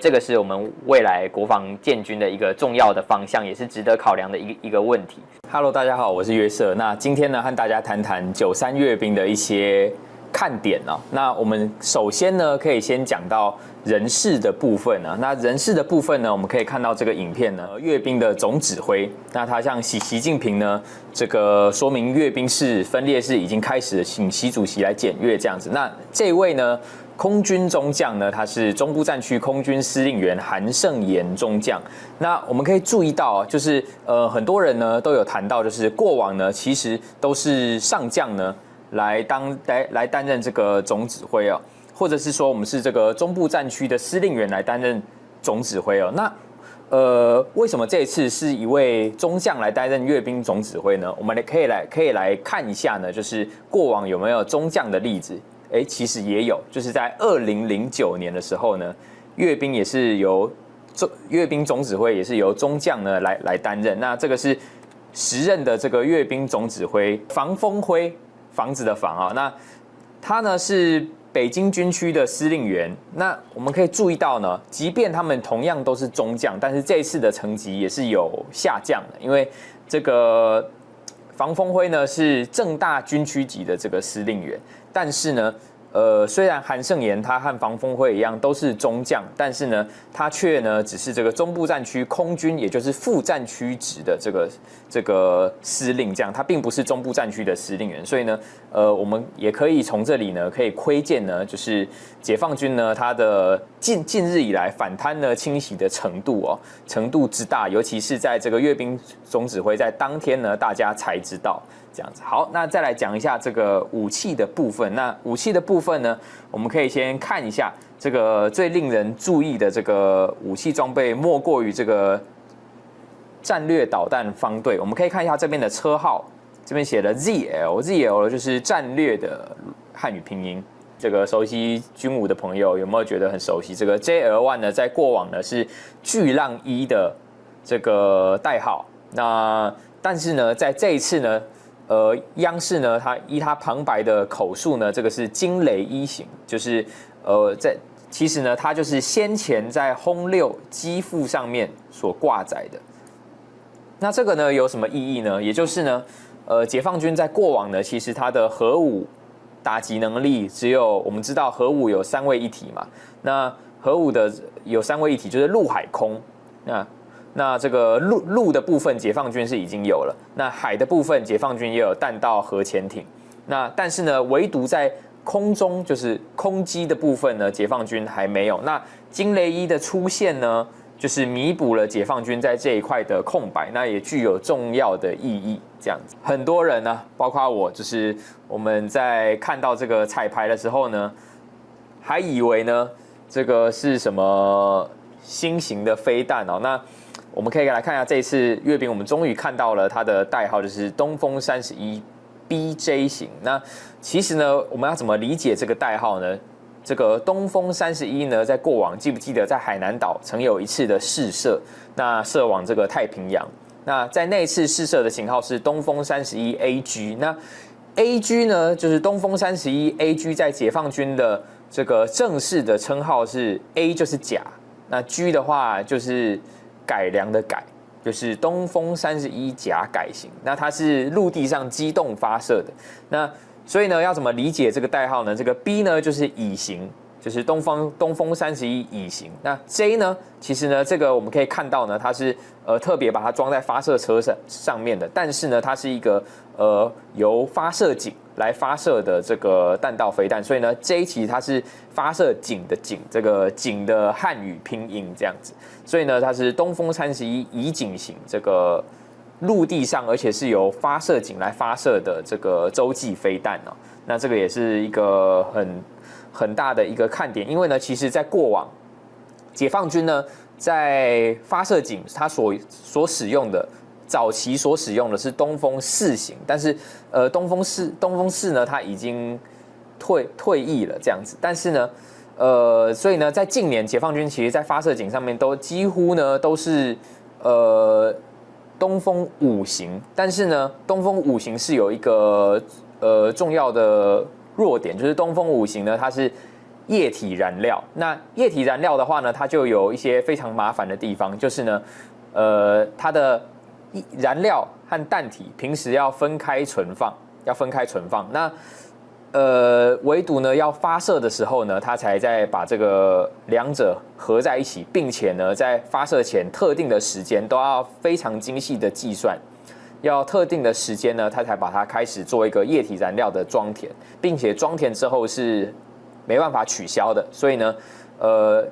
这个是我们未来国防建军的一个重要的方向，也是值得考量的一个问题。Hello， 大家好，我是约瑟。那今天呢，和大家谈谈93阅兵的一些看点哦。那我们首先呢，可以先讲到人事的部分呢。那人事的部分呢，我们可以看到这个影片呢，阅兵的总指挥，那他向习近平呢，这个说明阅兵式分列式已经开始了，请习主席来检阅这样子。那这位呢，空军中将呢，他是中部战区空军司令员韩胜言中将。那我们可以注意到，就是很多人呢都有谈到，就是过往呢其实都是上将呢来担任这个总指挥哦，或者是说我们是这个中部战区的司令员来担任总指挥哦。那为什么这一次是一位中将来担任阅兵总指挥呢？我们可以来看一下呢，就是过往有没有中将的例子。其实也有，就是在2009年的时候呢，阅兵也是由阅兵总指挥也是由中将呢来担任。那这个是时任的这个阅兵总指挥房峰辉，房子的房啊，那他呢是北京军区的司令员。那我们可以注意到呢，即便他们同样都是中将，但是这一次的成绩也是有下降的，因为这个房峰辉呢是正大军区级的这个司令员。但是呢，虽然韩胜言他和房峰辉一样都是中将，但是呢，他却呢只是这个中部战区空军，也就是副战区职的这个司令，这样他并不是中部战区的司令员。所以呢，我们也可以从这里呢可以窥见呢，就是解放军呢他的近日以来反贪呢清洗的程度之大，尤其是在这个阅兵总指挥在当天呢，大家才知道。这样子好，那再来讲一下这个武器的部分。那武器的部分呢，我们可以先看一下这个最令人注意的这个武器装备，莫过于这个战略导弹方队。我们可以看一下这边的车号，这边写的 ZL 就是战略的汉语拼音。这个熟悉军武的朋友有没有觉得很熟悉？这个 JL1 呢，在过往呢是巨浪1的这个代号。那但是呢，在这一次呢，央视呢，它旁白的口述呢，这个是惊雷1型，就是其实呢，它就是先前在轰6机腹上面所挂载的。那这个呢有什么意义呢？也就是呢，解放军在过往呢，其实它的核武打击能力只有我们知道核武有3位一体嘛，那核武的有3位一体就是陆海空，那这个陆的部分，解放军是已经有了。那海的部分，解放军也有弹道核潜艇。那但是呢，唯独在空中，就是空机的部分呢，解放军还没有。那惊雷1的出现呢，就是弥补了解放军在这一块的空白，那也具有重要的意义。这样子，很多人呢，包括我，就是我们在看到这个彩排的时候呢，还以为呢，这个是什么新型的飞弹哦。那我们可以来看一下这一次阅兵，我们终于看到了它的代号，就是东风31 BJ 型。那其实呢，我们要怎么理解这个代号呢？这个东风31呢，在过往记不记得在海南岛曾有一次的试射，那射往这个太平洋。那在那一次试射的型号是东风31 AG。那 AG 呢，就是东风31 AG 在解放军的这个正式的称号是 A 就是甲，那 G 的话就是改良的改，就是东风31甲改型。那它是陆地上机动发射的。那所以呢，要怎么理解这个代号呢？这个 B 呢就是乙型，就是东风31乙型。那 J 呢，其实呢，这个我们可以看到呢，它是特别把它装在发射车上面的，但是呢，它是一个由发射井来发射的这个弹道飞弹，所以呢 ，J 其实它是发射井的井，这个井的汉语拼音这样子，所以呢，它是东风31乙井型这个陆地上，而且是由发射井来发射的这个洲际飞弹哦。那这个也是一个很大的一个看点，因为呢，其实在过往解放军呢，在发射井它所使用的早期所使用的是东风4型，但是东风4呢，它已经退役了这样子，但是呢，所以呢，在近年解放军其实在发射井上面都几乎呢都是东风5型，但是呢，东风5型是有一个重要的弱点，就是东风5型呢它是液体燃料。那液体燃料的话呢，它就有一些非常麻烦的地方，就是呢，它的燃料和弹体平时要分开存放，那唯独呢要发射的时候呢，它才在把这个两者合在一起，并且呢在发射前特定的时间都要非常精细的计算，要特定的时间呢，它才把它开始做一个液体燃料的装填，并且装填之后是没办法取消的，所以呢，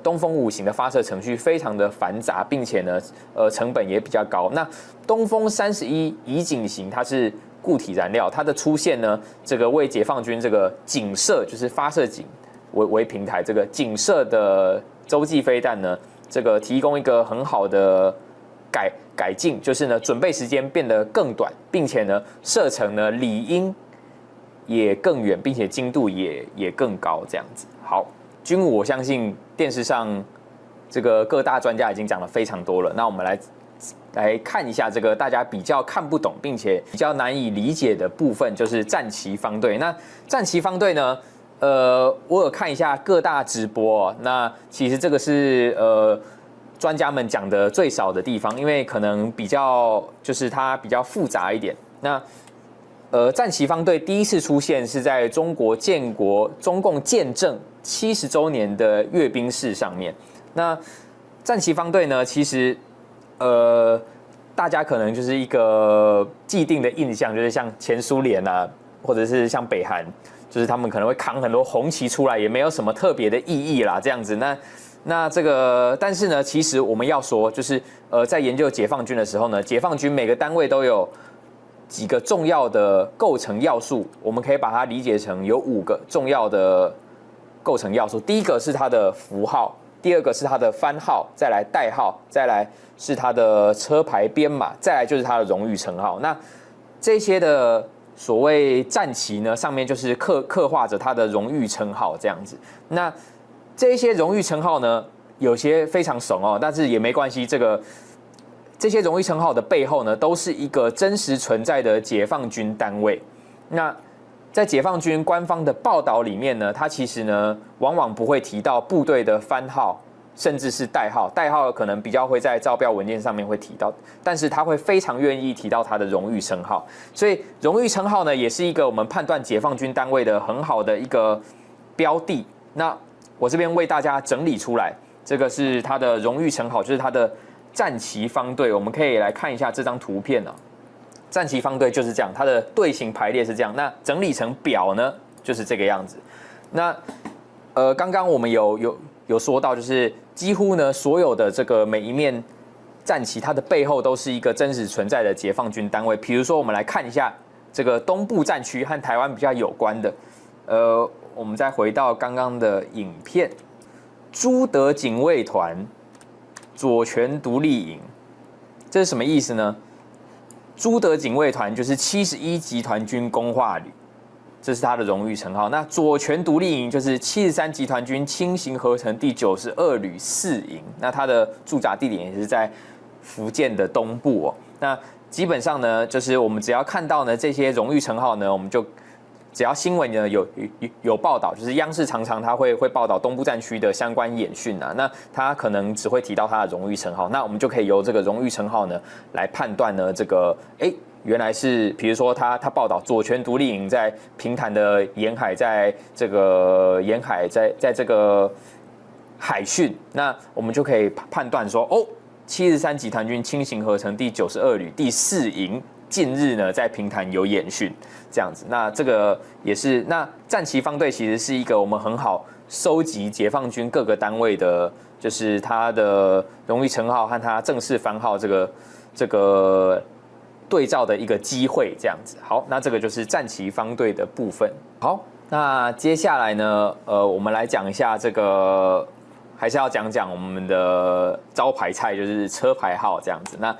东风5型的发射程序非常的繁杂，并且呢，成本也比较高。那东风31乙景型它是固体燃料，它的出现呢，这个为解放军这个警射，就是发射井为平台，这个警射的洲际飞弹呢，这个提供一个很好的改进，就是呢，准备时间变得更短，并且呢，射程呢理应也更远，并且精度也更高，这样子。好，军武我相信电视上这个各大专家已经讲了非常多了，那我们来看一下这个大家比较看不懂并且比较难以理解的部分，就是战旗方队。那战旗方队呢，我有看一下各大直播，那其实这个是专家们讲的最少的地方，因为可能比较就是它比较复杂一点。那战旗方队第一次出现是在中共建政70周年的阅兵式上面。那战旗方队呢，其实大家可能就是一个既定的印象，就是像前苏联啊，或者是像北韩，就是他们可能会扛很多红旗出来，也没有什么特别的意义啦，这样子。那这个，但是呢，其实我们要说，就是在研究解放军的时候呢，解放军每个单位都有几个重要的构成要素，我们可以把它理解成有5个重要的构成要素。第一个是它的符号，第二个是它的番号，再来代号，再来是它的车牌编码，再来就是它的荣誉称号。那这些的所谓战旗呢，上面就是刻画着它的荣誉称号这样子。那这些荣誉称号呢，有些非常怂哦，但是也没关系。这些荣誉称号的背后呢，都是一个真实存在的解放军单位。那在解放军官方的报道里面呢，它其实呢，往往不会提到部队的番号，甚至是代号。代号可能比较会在招标文件上面会提到，但是他会非常愿意提到他的荣誉称号。所以荣誉称号呢，也是一个我们判断解放军单位的很好的一个标的。那我这边为大家整理出来，这个是它的荣誉称号，就是它的战旗方队。我们可以来看一下这张图片啊。战旗方队就是这样，它的队形排列是这样。那整理成表呢，就是这个样子。那刚刚我们有说到，就是几乎呢所有的这个每一面战旗，它的背后都是一个真实存在的解放军单位。比如说，我们来看一下这个东部战区和台湾比较有关的，我们再回到刚刚的影片，朱德警卫团左权独立营，这是什么意思呢？朱德警卫团就是71集团军工化旅，这是它的荣誉称号。那左权独立营就是73集团军轻型合成第92旅4营，那它的驻扎地点也是在福建的东部哦。那基本上呢，就是我们只要看到呢这些荣誉称号呢，我们就只要新闻呢有报道，就是央视常常他会报道东部战区的相关演训啊，那他可能只会提到他的荣誉称号，那我们就可以由这个荣誉称号呢来判断呢这个原来是比如说他报道左权独立营在平潭的沿海，在这个沿海在这个海训，那我们就可以判断说73集团军轻型合成第92旅第4营近日呢在平潭有演训，这样子。那这个也是，那战旗方队其实是一个我们很好收集解放军各个单位的，就是它的荣誉称号和它正式番号这个对照的一个机会，这样子。好，那这个就是战旗方队的部分。好，那接下来呢，我们来讲一下这个，还是要讲我们的招牌菜，就是车牌号这样子。那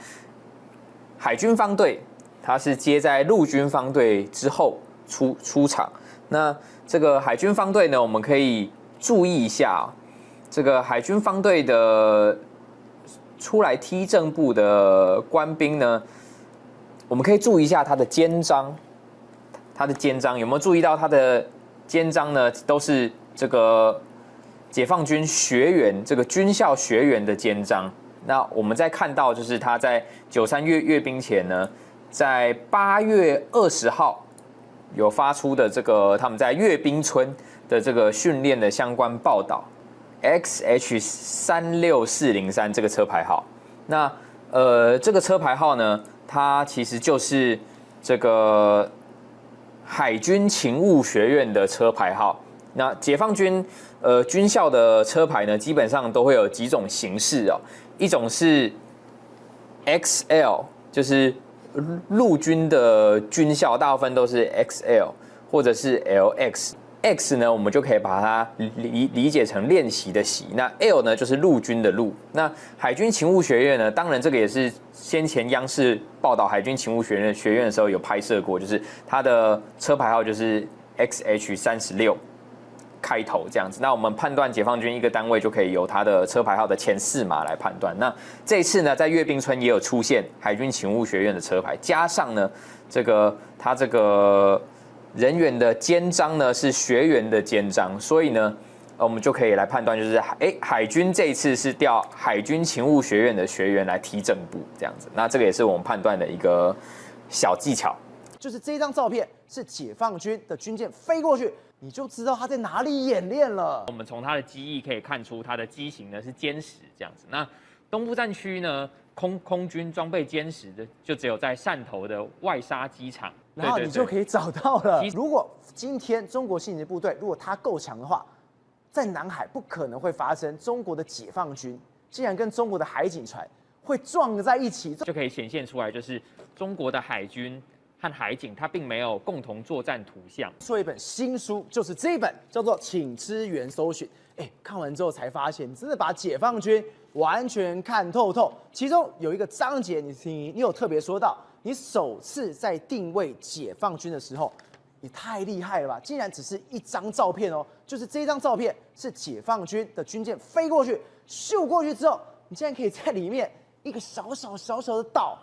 海军方队，它是接在陆军方队之后出场。那这个海军方队呢，我们可以注意一下这个海军方队的出来踢正步的官兵呢，我们可以注意一下他的肩章。他的肩章有没有注意到他的肩章呢？都是这个解放军学员这个军校学员的肩章。那我们再看到，就是他在93阅兵前呢，在8月20号有发出的这个他们在阅兵村的这个训练的相关报道 ，XH36403这个车牌号。那这个车牌号呢，它其实就是这个海军勤务学院的车牌号。那解放军军校的车牌呢，基本上都会有几种形式哦。一种是 XL， 就是陆军的军校，大部分都是 XL 或者是 LX。X 呢，我们就可以把它理解成练习的习。那 L 呢，就是陆军的陆。那海军勤务学院呢，当然这个也是先前央视报道海军勤务学院的时候有拍摄过，就是它的车牌号就是 XH36。开头这样子，那我们判断解放军一个单位就可以由它的车牌号的前4码来判断。那这一次呢，在阅兵村也有出现海军勤务学院的车牌，加上呢，它这个人员的肩章呢是学员的肩章，所以呢，我们就可以来判断，就是海军这一次是调海军勤务学院的学员来提正部这样子。那这个也是我们判断的一个小技巧。就是这张照片是解放军的军舰飞过去，你就知道他在哪里演练了。我们从它的机翼可以看出，它的机型呢是歼10这样子。那东部战区呢，空军装备歼10的，就只有在汕头的外沙机场，然后你就可以找到了。如果今天中国信息部队如果它够强的话，在南海不可能会发生中国的解放军竟然跟中国的海警船会撞在一起，就可以显现出来，就是中国的海军和海警，它并没有共同作战图像。出了一本新书，就是这一本，叫做《请支援搜寻》。看完之后才发现，你真的把解放军完全看透透。其中有一个章节，你有特别说到，你首次在定位解放军的时候，你太厉害了吧！竟然只是一张照片哦，就是这张照片是解放军的军舰飞过去，咻过去之后，你竟然可以在里面一个小小的岛。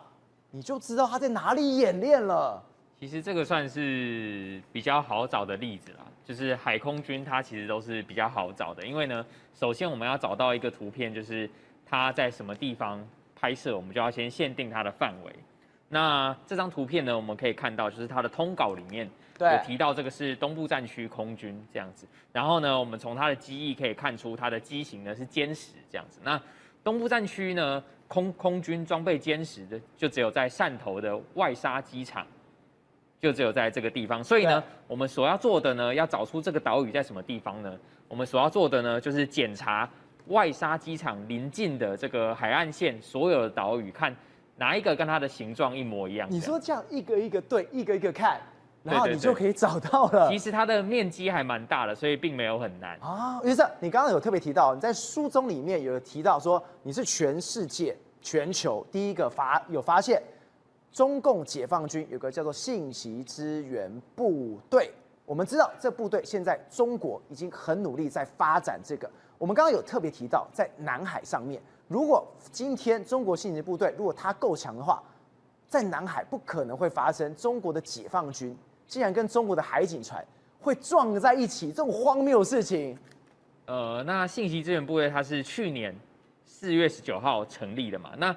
你就知道他在哪里演练了。其实这个算是比较好找的例子啦，就是海空军它其实都是比较好找的，因为呢，首先我们要找到一个图片，就是它在什么地方拍摄，我们就要先限定它的范围。那这张图片呢，我们可以看到，就是它的通稿里面有提到这个是东部战区空军这样子。然后呢，我们从它的机翼可以看出它的机型呢是歼10这样子。那东部战区呢，空军装备歼10的，就只有在汕头的外沙机场，就只有在这个地方。所以呢，我们所要做的呢，要找出这个岛屿在什么地方呢？我们所要做的呢，就是检查外沙机场邻近的这个海岸线所有的岛屿，看哪一个跟它的形状一模一样。你说这样一个一个对，一个一个看，然后你就可以找到了。其实它的面积还蛮大的，所以并没有很难啊。于是你刚刚有特别提到，你在书中里面有提到说，你是全世界、全球第一个发现中共解放军有个叫做信息支援部队。我们知道这部队现在中国已经很努力在发展这个。我们刚刚有特别提到，在南海上面，如果今天中国信息部队如果它够强的话，在南海不可能会发生中国的解放军竟然跟中国的海警船会撞在一起这种荒谬的事情。那信息支援部队它是去年4月19号成立的嘛？那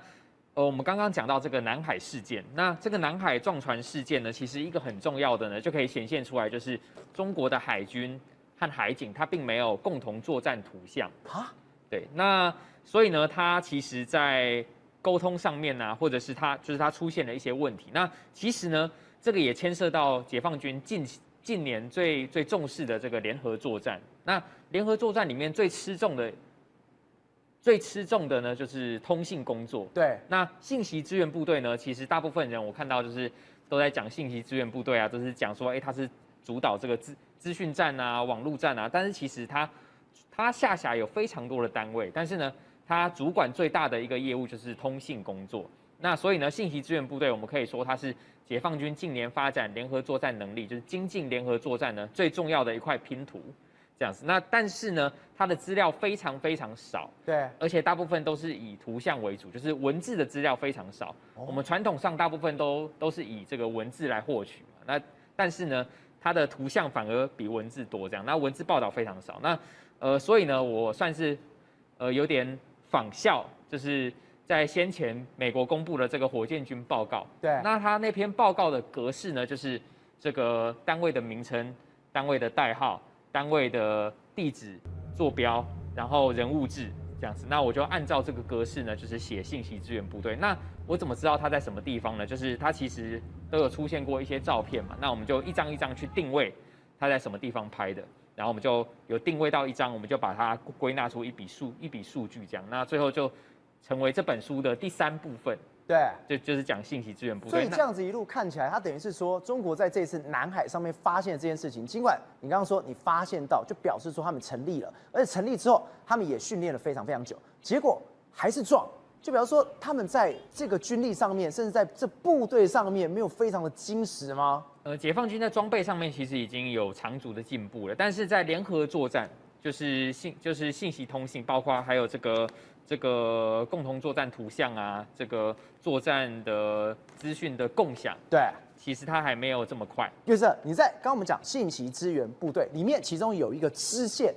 我们刚刚讲到这个南海事件，那这个南海撞船事件呢，其实一个很重要的呢，就可以显现出来，就是中国的海军和海警它并没有共同作战图像啊。对，那所以呢，它其实在沟通上面啊，或者是它出现了一些问题。那其实呢，这个也牵涉到解放军近年最重视的这个联合作战。那联合作战里面最吃重的呢，就是通信工作。对，那信息支援部队呢，其实大部分人我看到就是都在讲信息支援部队啊，都是讲说，它是主导这个资讯战啊、网络战啊。但是其实它下辖有非常多的单位，但是呢，它主管最大的一个业务就是通信工作。那所以呢，信息支援部队我们可以说它是解放军近年发展联合作战能力，就是精进联合作战呢最重要的一块拼图。这样子，那但是呢，它的资料非常少，对，而且大部分都是以图像为主，就是文字的资料非常少。我们传统上大部分都是以这个文字来获取嘛，那但是呢，它的图像反而比文字多，这样，那文字报道非常少。那所以呢，我算是有点仿效，就是在先前美国公布的这个火箭军报告。对，那他那篇报告的格式呢，就是这个单位的名称、单位的代号、单位的地址、坐标，然后人物志这样子。那我就按照这个格式呢，就是写信息支援部队。那我怎么知道它在什么地方呢？就是它其实都有出现过一些照片嘛。那我们就一张一张去定位它在什么地方拍的，然后我们就有定位到一张，我们就把它归纳出一笔数据这样。那最后就成为这本书的第3部分。对，就是讲信息支援部队。所以这样子一路看起来，它等于是说，中国在这次南海上面发现这件事情，尽管你刚刚说你发现到，就表示说他们成立了，而且成立之后，他们也训练了非常非常久，结果还是撞，就比方说他们在这个军力上面，甚至在这部队上面，没有非常的精实吗？解放军在装备上面其实已经有长足的进步了，但是在联合作战，就是信息通信，包括还有这个共同作战图像啊，这个作战的资讯的共享，对，其实它还没有这么快。就是你在刚刚我们讲信息支援部队里面，其中有一个支线，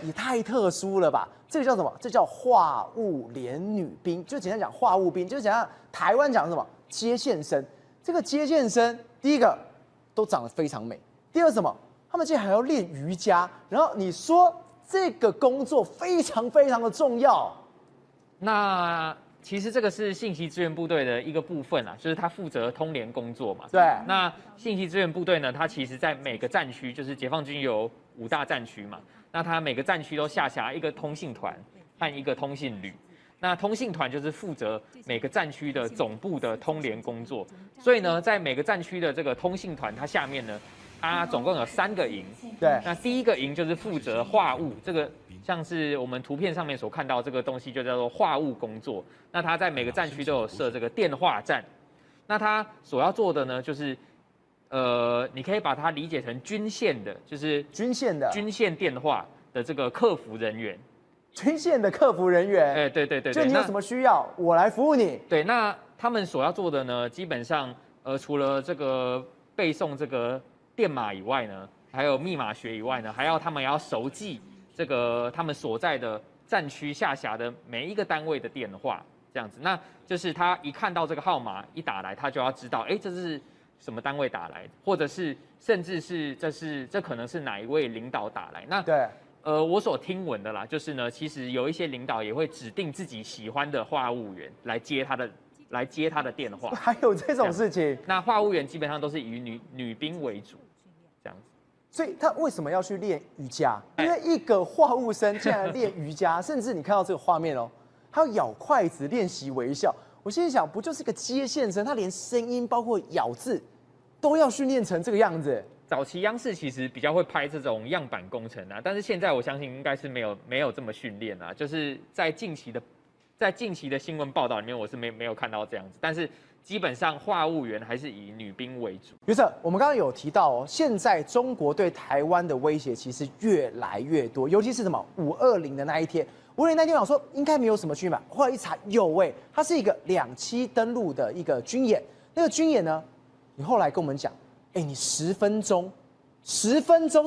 也太特殊了吧？这个叫什么？这叫话务连女兵，就简单讲话务兵，就是讲台湾讲什么接线生。这个接线生，第一个都长得非常美，第二什么？他们竟然还要练瑜伽，然后你说这个工作非常非常的重要。那其实这个是信息支援部队的一个部分啊，就是他负责通联工作嘛。对。那信息支援部队呢，它其实在每个战区，就是解放军有5大战区嘛，那它每个战区都下辖一个通信团和一个通信旅。那通信团就是负责每个战区的总部的通联工作，所以呢，在每个战区的这个通信团，它下面呢，它总共有3个营。对。那第一个营就是负责话务，这个像是我们图片上面所看到这个东西，就叫做话务工作。那它在每个战区都有设这个电话站。那它所要做的呢，就是你可以把它理解成军线的，就是军线电话的这个客服人员。军线的客服人员，对，就你有什么需要，我来服务你。对，那他们所要做的呢，基本上，除了这个背诵这个电码以外呢，还有密码学以外呢，他们要熟记这个他们所在的战区下辖的每一个单位的电话，这样子。那就是他一看到这个号码一打来，他就要知道，这是什么单位打来的，或者是甚至是这可能是哪一位领导打来。那对。我所听闻的啦，就是呢，其实有一些领导也会指定自己喜欢的话务员来接他的电话。还有这种事情？那话务员基本上都是以女兵为主，这样子。所以他为什么要去练瑜伽？因为一个话务生竟然练瑜伽，甚至你看到这个画面哦，他要咬筷子练习微笑。我心里想，不就是个接线生？他连声音包括咬字都要训练成这个样子。早期央视其实比较会拍这种样板工程啊，但是现在我相信应该是没有这么训练啊，就是在近期的新闻报道里面，我是没有看到这样子，但是基本上话务员还是以女兵为主。约瑟，我们刚刚有提到哦，现在中国对台湾的威胁其实越来越多，尤其是什么520的那一天，520那天我说应该没有什么军演，后来一查有它是一个2栖登陆的一个军演，那个军演呢，你后来跟我们讲。你10分钟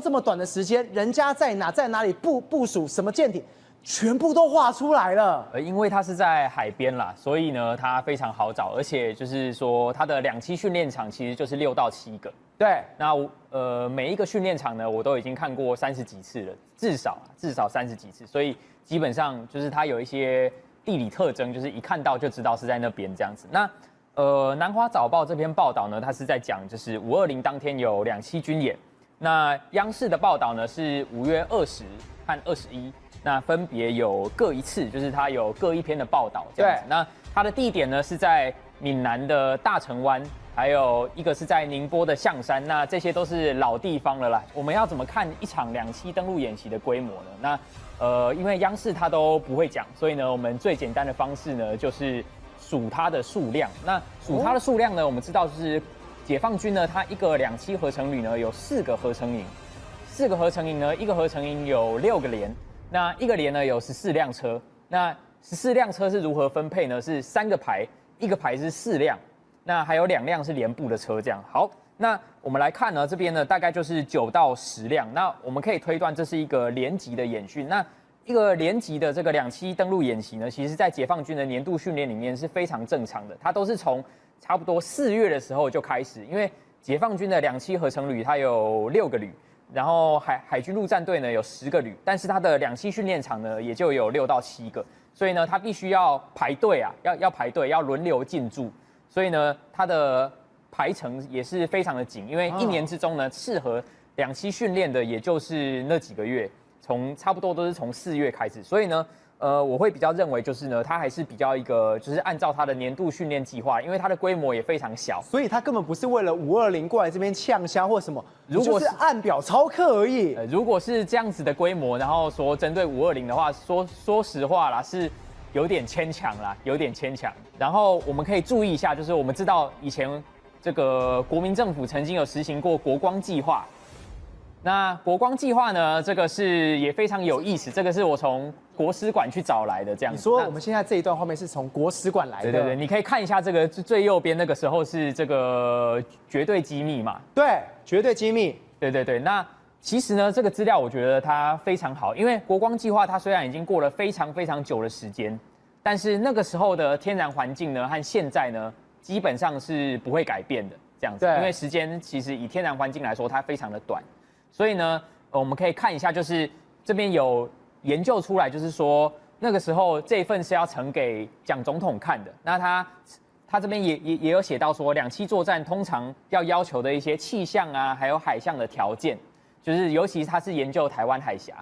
这么短的时间，人家在哪里部署什么舰艇，全部都画出来了。因为它是在海边啦，所以呢它非常好找，而且就是说它的2栖训练场其实就是6到7个。对，那每一个训练场呢，我都已经看过30几次了，至少30几次，所以基本上就是它有一些地理特征，就是一看到就知道是在那边这样子。那南华早报这篇报道呢，它是在讲就是520当天有2栖军演。那央视的报道呢是5月20和21，那分别有各一次，就是它有各一篇的报道这样子。那它的地点呢是在闽南的大城湾，还有一个是在宁波的象山。那这些都是老地方了啦。我们要怎么看一场2栖登陆演习的规模呢？那因为央视它都不会讲，所以呢，我们最简单的方式呢就是数它的数量。那数它的数量呢，我们知道就是解放军呢，它一个2栖合成旅呢有4个合成营，4个合成营呢，一个合成营有6个连，那一个连呢有14辆车。那14辆车是如何分配呢？是3个排，一个排是4辆，那还有2辆是连部的车这样。好，那我们来看呢，这边呢大概就是9到10辆。那我们可以推断这是一个连级的演训。那一个连级的这个两栖登陆演习呢，其实在解放军的年度训练里面是非常正常的。它都是从差不多4月的时候就开始，因为解放军的两栖合成旅它有6个旅，然后海军陆战队呢有10个旅，但是它的两栖训练场呢也就有6到7个，所以呢它必须要排队啊，要排队，要轮流进驻，所以呢它的排程也是非常的紧，因为1年之中呢适合两栖训练的也就是那几个月。差不多都是从4月开始，所以呢，我会比较认为就是呢，它还是比较一个就是按照它的年度训练计划，因为它的规模也非常小，所以它根本不是为了520过来这边呛虾或什么，如果就是按表操课而已。如果是这样子的规模，然后说针对520的话，说实话啦，是有点牵强啦，有点牵强。然后我们可以注意一下，就是我们知道以前这个国民政府曾经有实行过国光计划。那国光计划呢？这个是也非常有意思，这个是我从国史馆去找来的，这样。你说我们现在这一段画面是从国史馆来的？对，你可以看一下这个最右边，那个时候是这个绝对机密嘛？对，绝对机密。对。那其实呢，这个资料我觉得它非常好，因为国光计划它虽然已经过了非常久的时间，但是那个时候的天然环境呢和现在呢基本上是不会改变的，这样子。因为时间其实以天然环境来说，它非常的短。所以呢，我们可以看一下，就是这边有研究出来，就是说那个时候这一份是要呈给蒋总统看的。那他这边也有写到说，两栖作战通常要求的一些气象啊，还有海象的条件，就是尤其他是研究台湾海峡。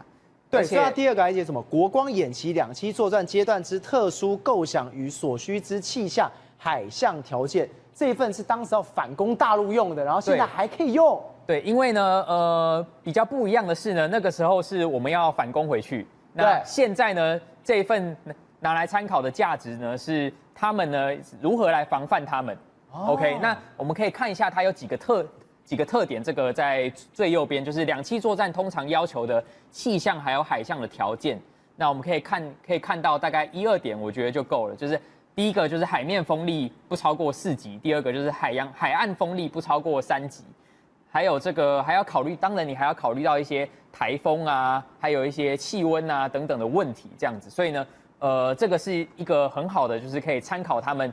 对，所以他第2个还写什么？国光演习两栖作战阶段之特殊构想与所需之气象、海象条件。这一份是当时要反攻大陆用的，然后现在还可以用。对，因为呢，比较不一样的是呢，那个时候是我们要反攻回去，那现在呢，这一份拿来参考的价值呢，是他们呢如何来防范他们。OK， 那我们可以看一下它有几个特点，这个在最右边就是两栖作战通常要求的气象还有海象的条件。那我们可以看到大概1、2点，我觉得就够了，就是第一个就是海面风力不超过4级，第2个就是海岸风力不超过3级。还有这个还要考虑，当然你还要考虑到一些台风啊，还有一些气温啊等等的问题，这样子。所以呢，这个是一个很好的，就是可以参考他们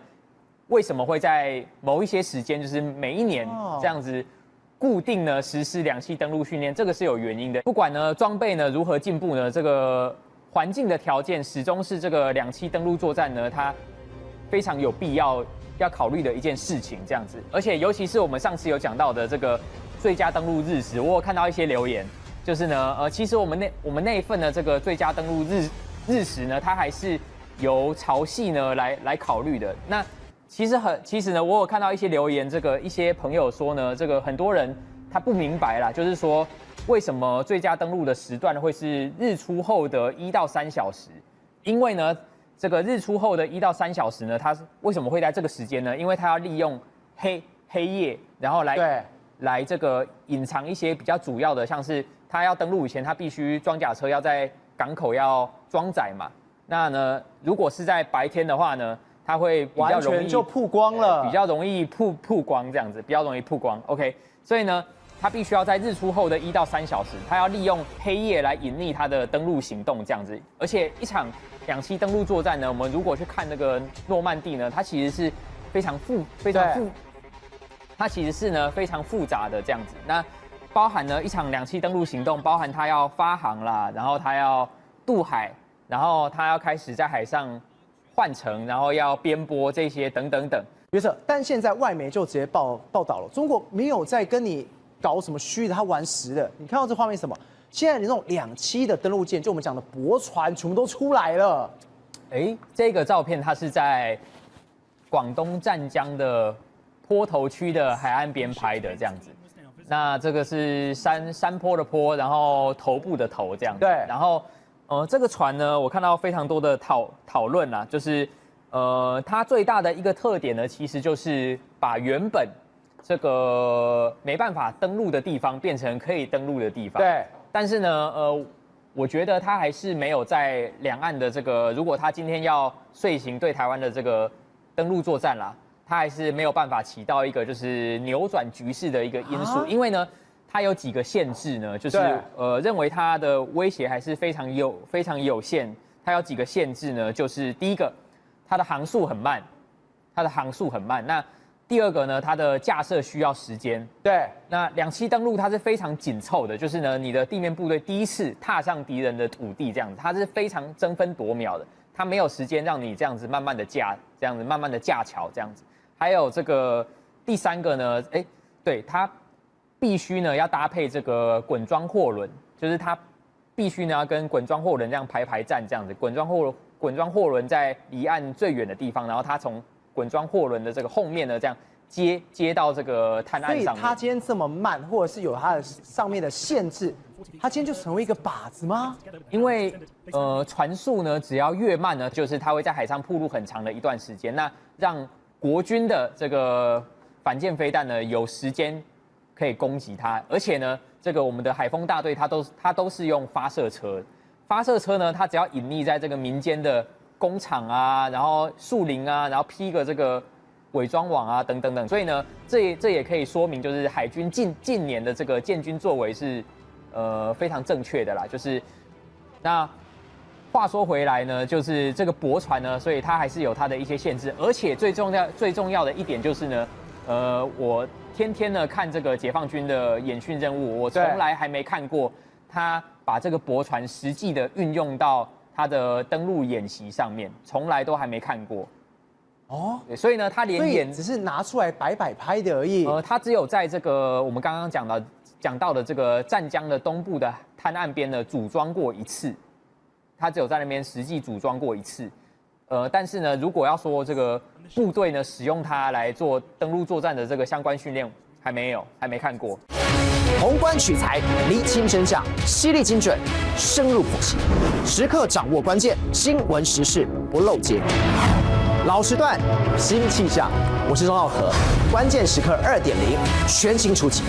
为什么会在某一些时间，就是每一年这样子固定呢实施两栖登陆训练，这个是有原因的。不管呢装备呢如何进步呢，这个环境的条件始终是这个两栖登陆作战呢它非常有必要考虑的一件事情，这样子。而且尤其是我们上次有讲到的这个最佳登陆日时，我有看到一些留言，就是呢，其实我们那一份的这个最佳登陆日时呢，它还是由潮汐呢来考虑的。那其实呢，我有看到一些留言，这个一些朋友说呢，这个很多人他不明白啦，就是说为什么最佳登陆的时段会是日出后的1到3小时？因为呢，这个日出后的1到3小时呢，它为什么会在这个时间呢？因为它要利用黑夜，然后来这个隐藏一些比较主要的，像是他要登陆以前，他必须装甲车要在港口要装载嘛。那呢，如果是在白天的话呢，它会比较容易完全就曝光了，比较容易曝光这样子，比较容易曝光。OK， 所以呢，它必须要在日出后的1到3小时，它要利用黑夜来隐匿它的登陆行动这样子。而且一场两栖登陆作战呢，我们如果去看那个诺曼底呢，它其实是它其实是呢非常复杂的这样子，那包含呢一场两栖登陆行动，包含它要发航啦，然后它要渡海，然后它要开始在海上换乘，然后要编播这些等等等。约瑟，但现在外媒就直接报道了，中国没有在跟你搞什么虚的，他玩实的。你看到这画面是什么？现在你这种两栖的登陆舰，就我们讲的驳船，全部都出来了。这个照片它是在广东湛江的坡头区的海岸边拍的这样子，那这个是山坡的坡，然后头部的头这样子。对，然后这个船呢，我看到非常多的讨论啦，就是它最大的一个特点呢，其实就是把原本这个没办法登陆的地方变成可以登陆的地方。对，但是呢，我觉得它还是没有在两岸的这个，如果它今天要遂行对台湾的这个登陆作战啦。它还是没有办法起到一个就是扭转局势的一个因素，因为呢，它有几个限制呢，就是认为它的威胁还是非常有限。它有几个限制呢，就是第一个，它的航速很慢，那第二个呢，它的架设需要时间。对，那两栖登陆它是非常紧凑的，就是呢，你的地面部队第一次踏上敌人的土地这样子，它是非常争分夺秒的，它没有时间让你这样子慢慢的架桥这样子。还有这个第三个呢，对，它必须呢要搭配这个滚装货轮，就是它必须呢要跟滚装货轮这样排站这样子，滚装货轮在离岸最远的地方，然后它从滚装货轮的这个后面呢，这样接到这个滩岸上面。所以它今天这么慢，或者是有它的上面的限制，它今天就成为一个靶子吗？因为船速呢，只要越慢呢，就是它会在海上暴露很长的一段时间，那让国军的这个反舰飞弹呢有时间可以攻击它，而且呢，这个我们的海锋大队它都是用发射车呢，它只要隐匿在这个民间的工厂啊，然后树林啊，然后披个这个伪装网啊，等等等，所以呢，这也可以说明，就是海军近年的这个建军作为是非常正确的啦。就是那话说回来呢，就是这个驳船呢，所以它还是有它的一些限制，而且最重要的一点就是呢，我天天呢看这个解放军的演训任务，我从来还没看过他把这个驳船实际的运用到他的登陆演习上面，从来都还没看过。哦，所以呢，他连只是拿出来摆拍的而已。他只有在这个我们刚刚讲到的这个湛江的东部的滩岸边呢组装过一次，他只有在那边实际组装过一次。但是呢，如果要说这个部队呢使用它来做登陆作战的这个相关训练，还没看过。宏观取材，厘清真相，犀利精准，深入剖析，时刻掌握关键新闻时事，不漏接。老时段，新气象，我是钟浩和，关键时刻2.0，全新出击。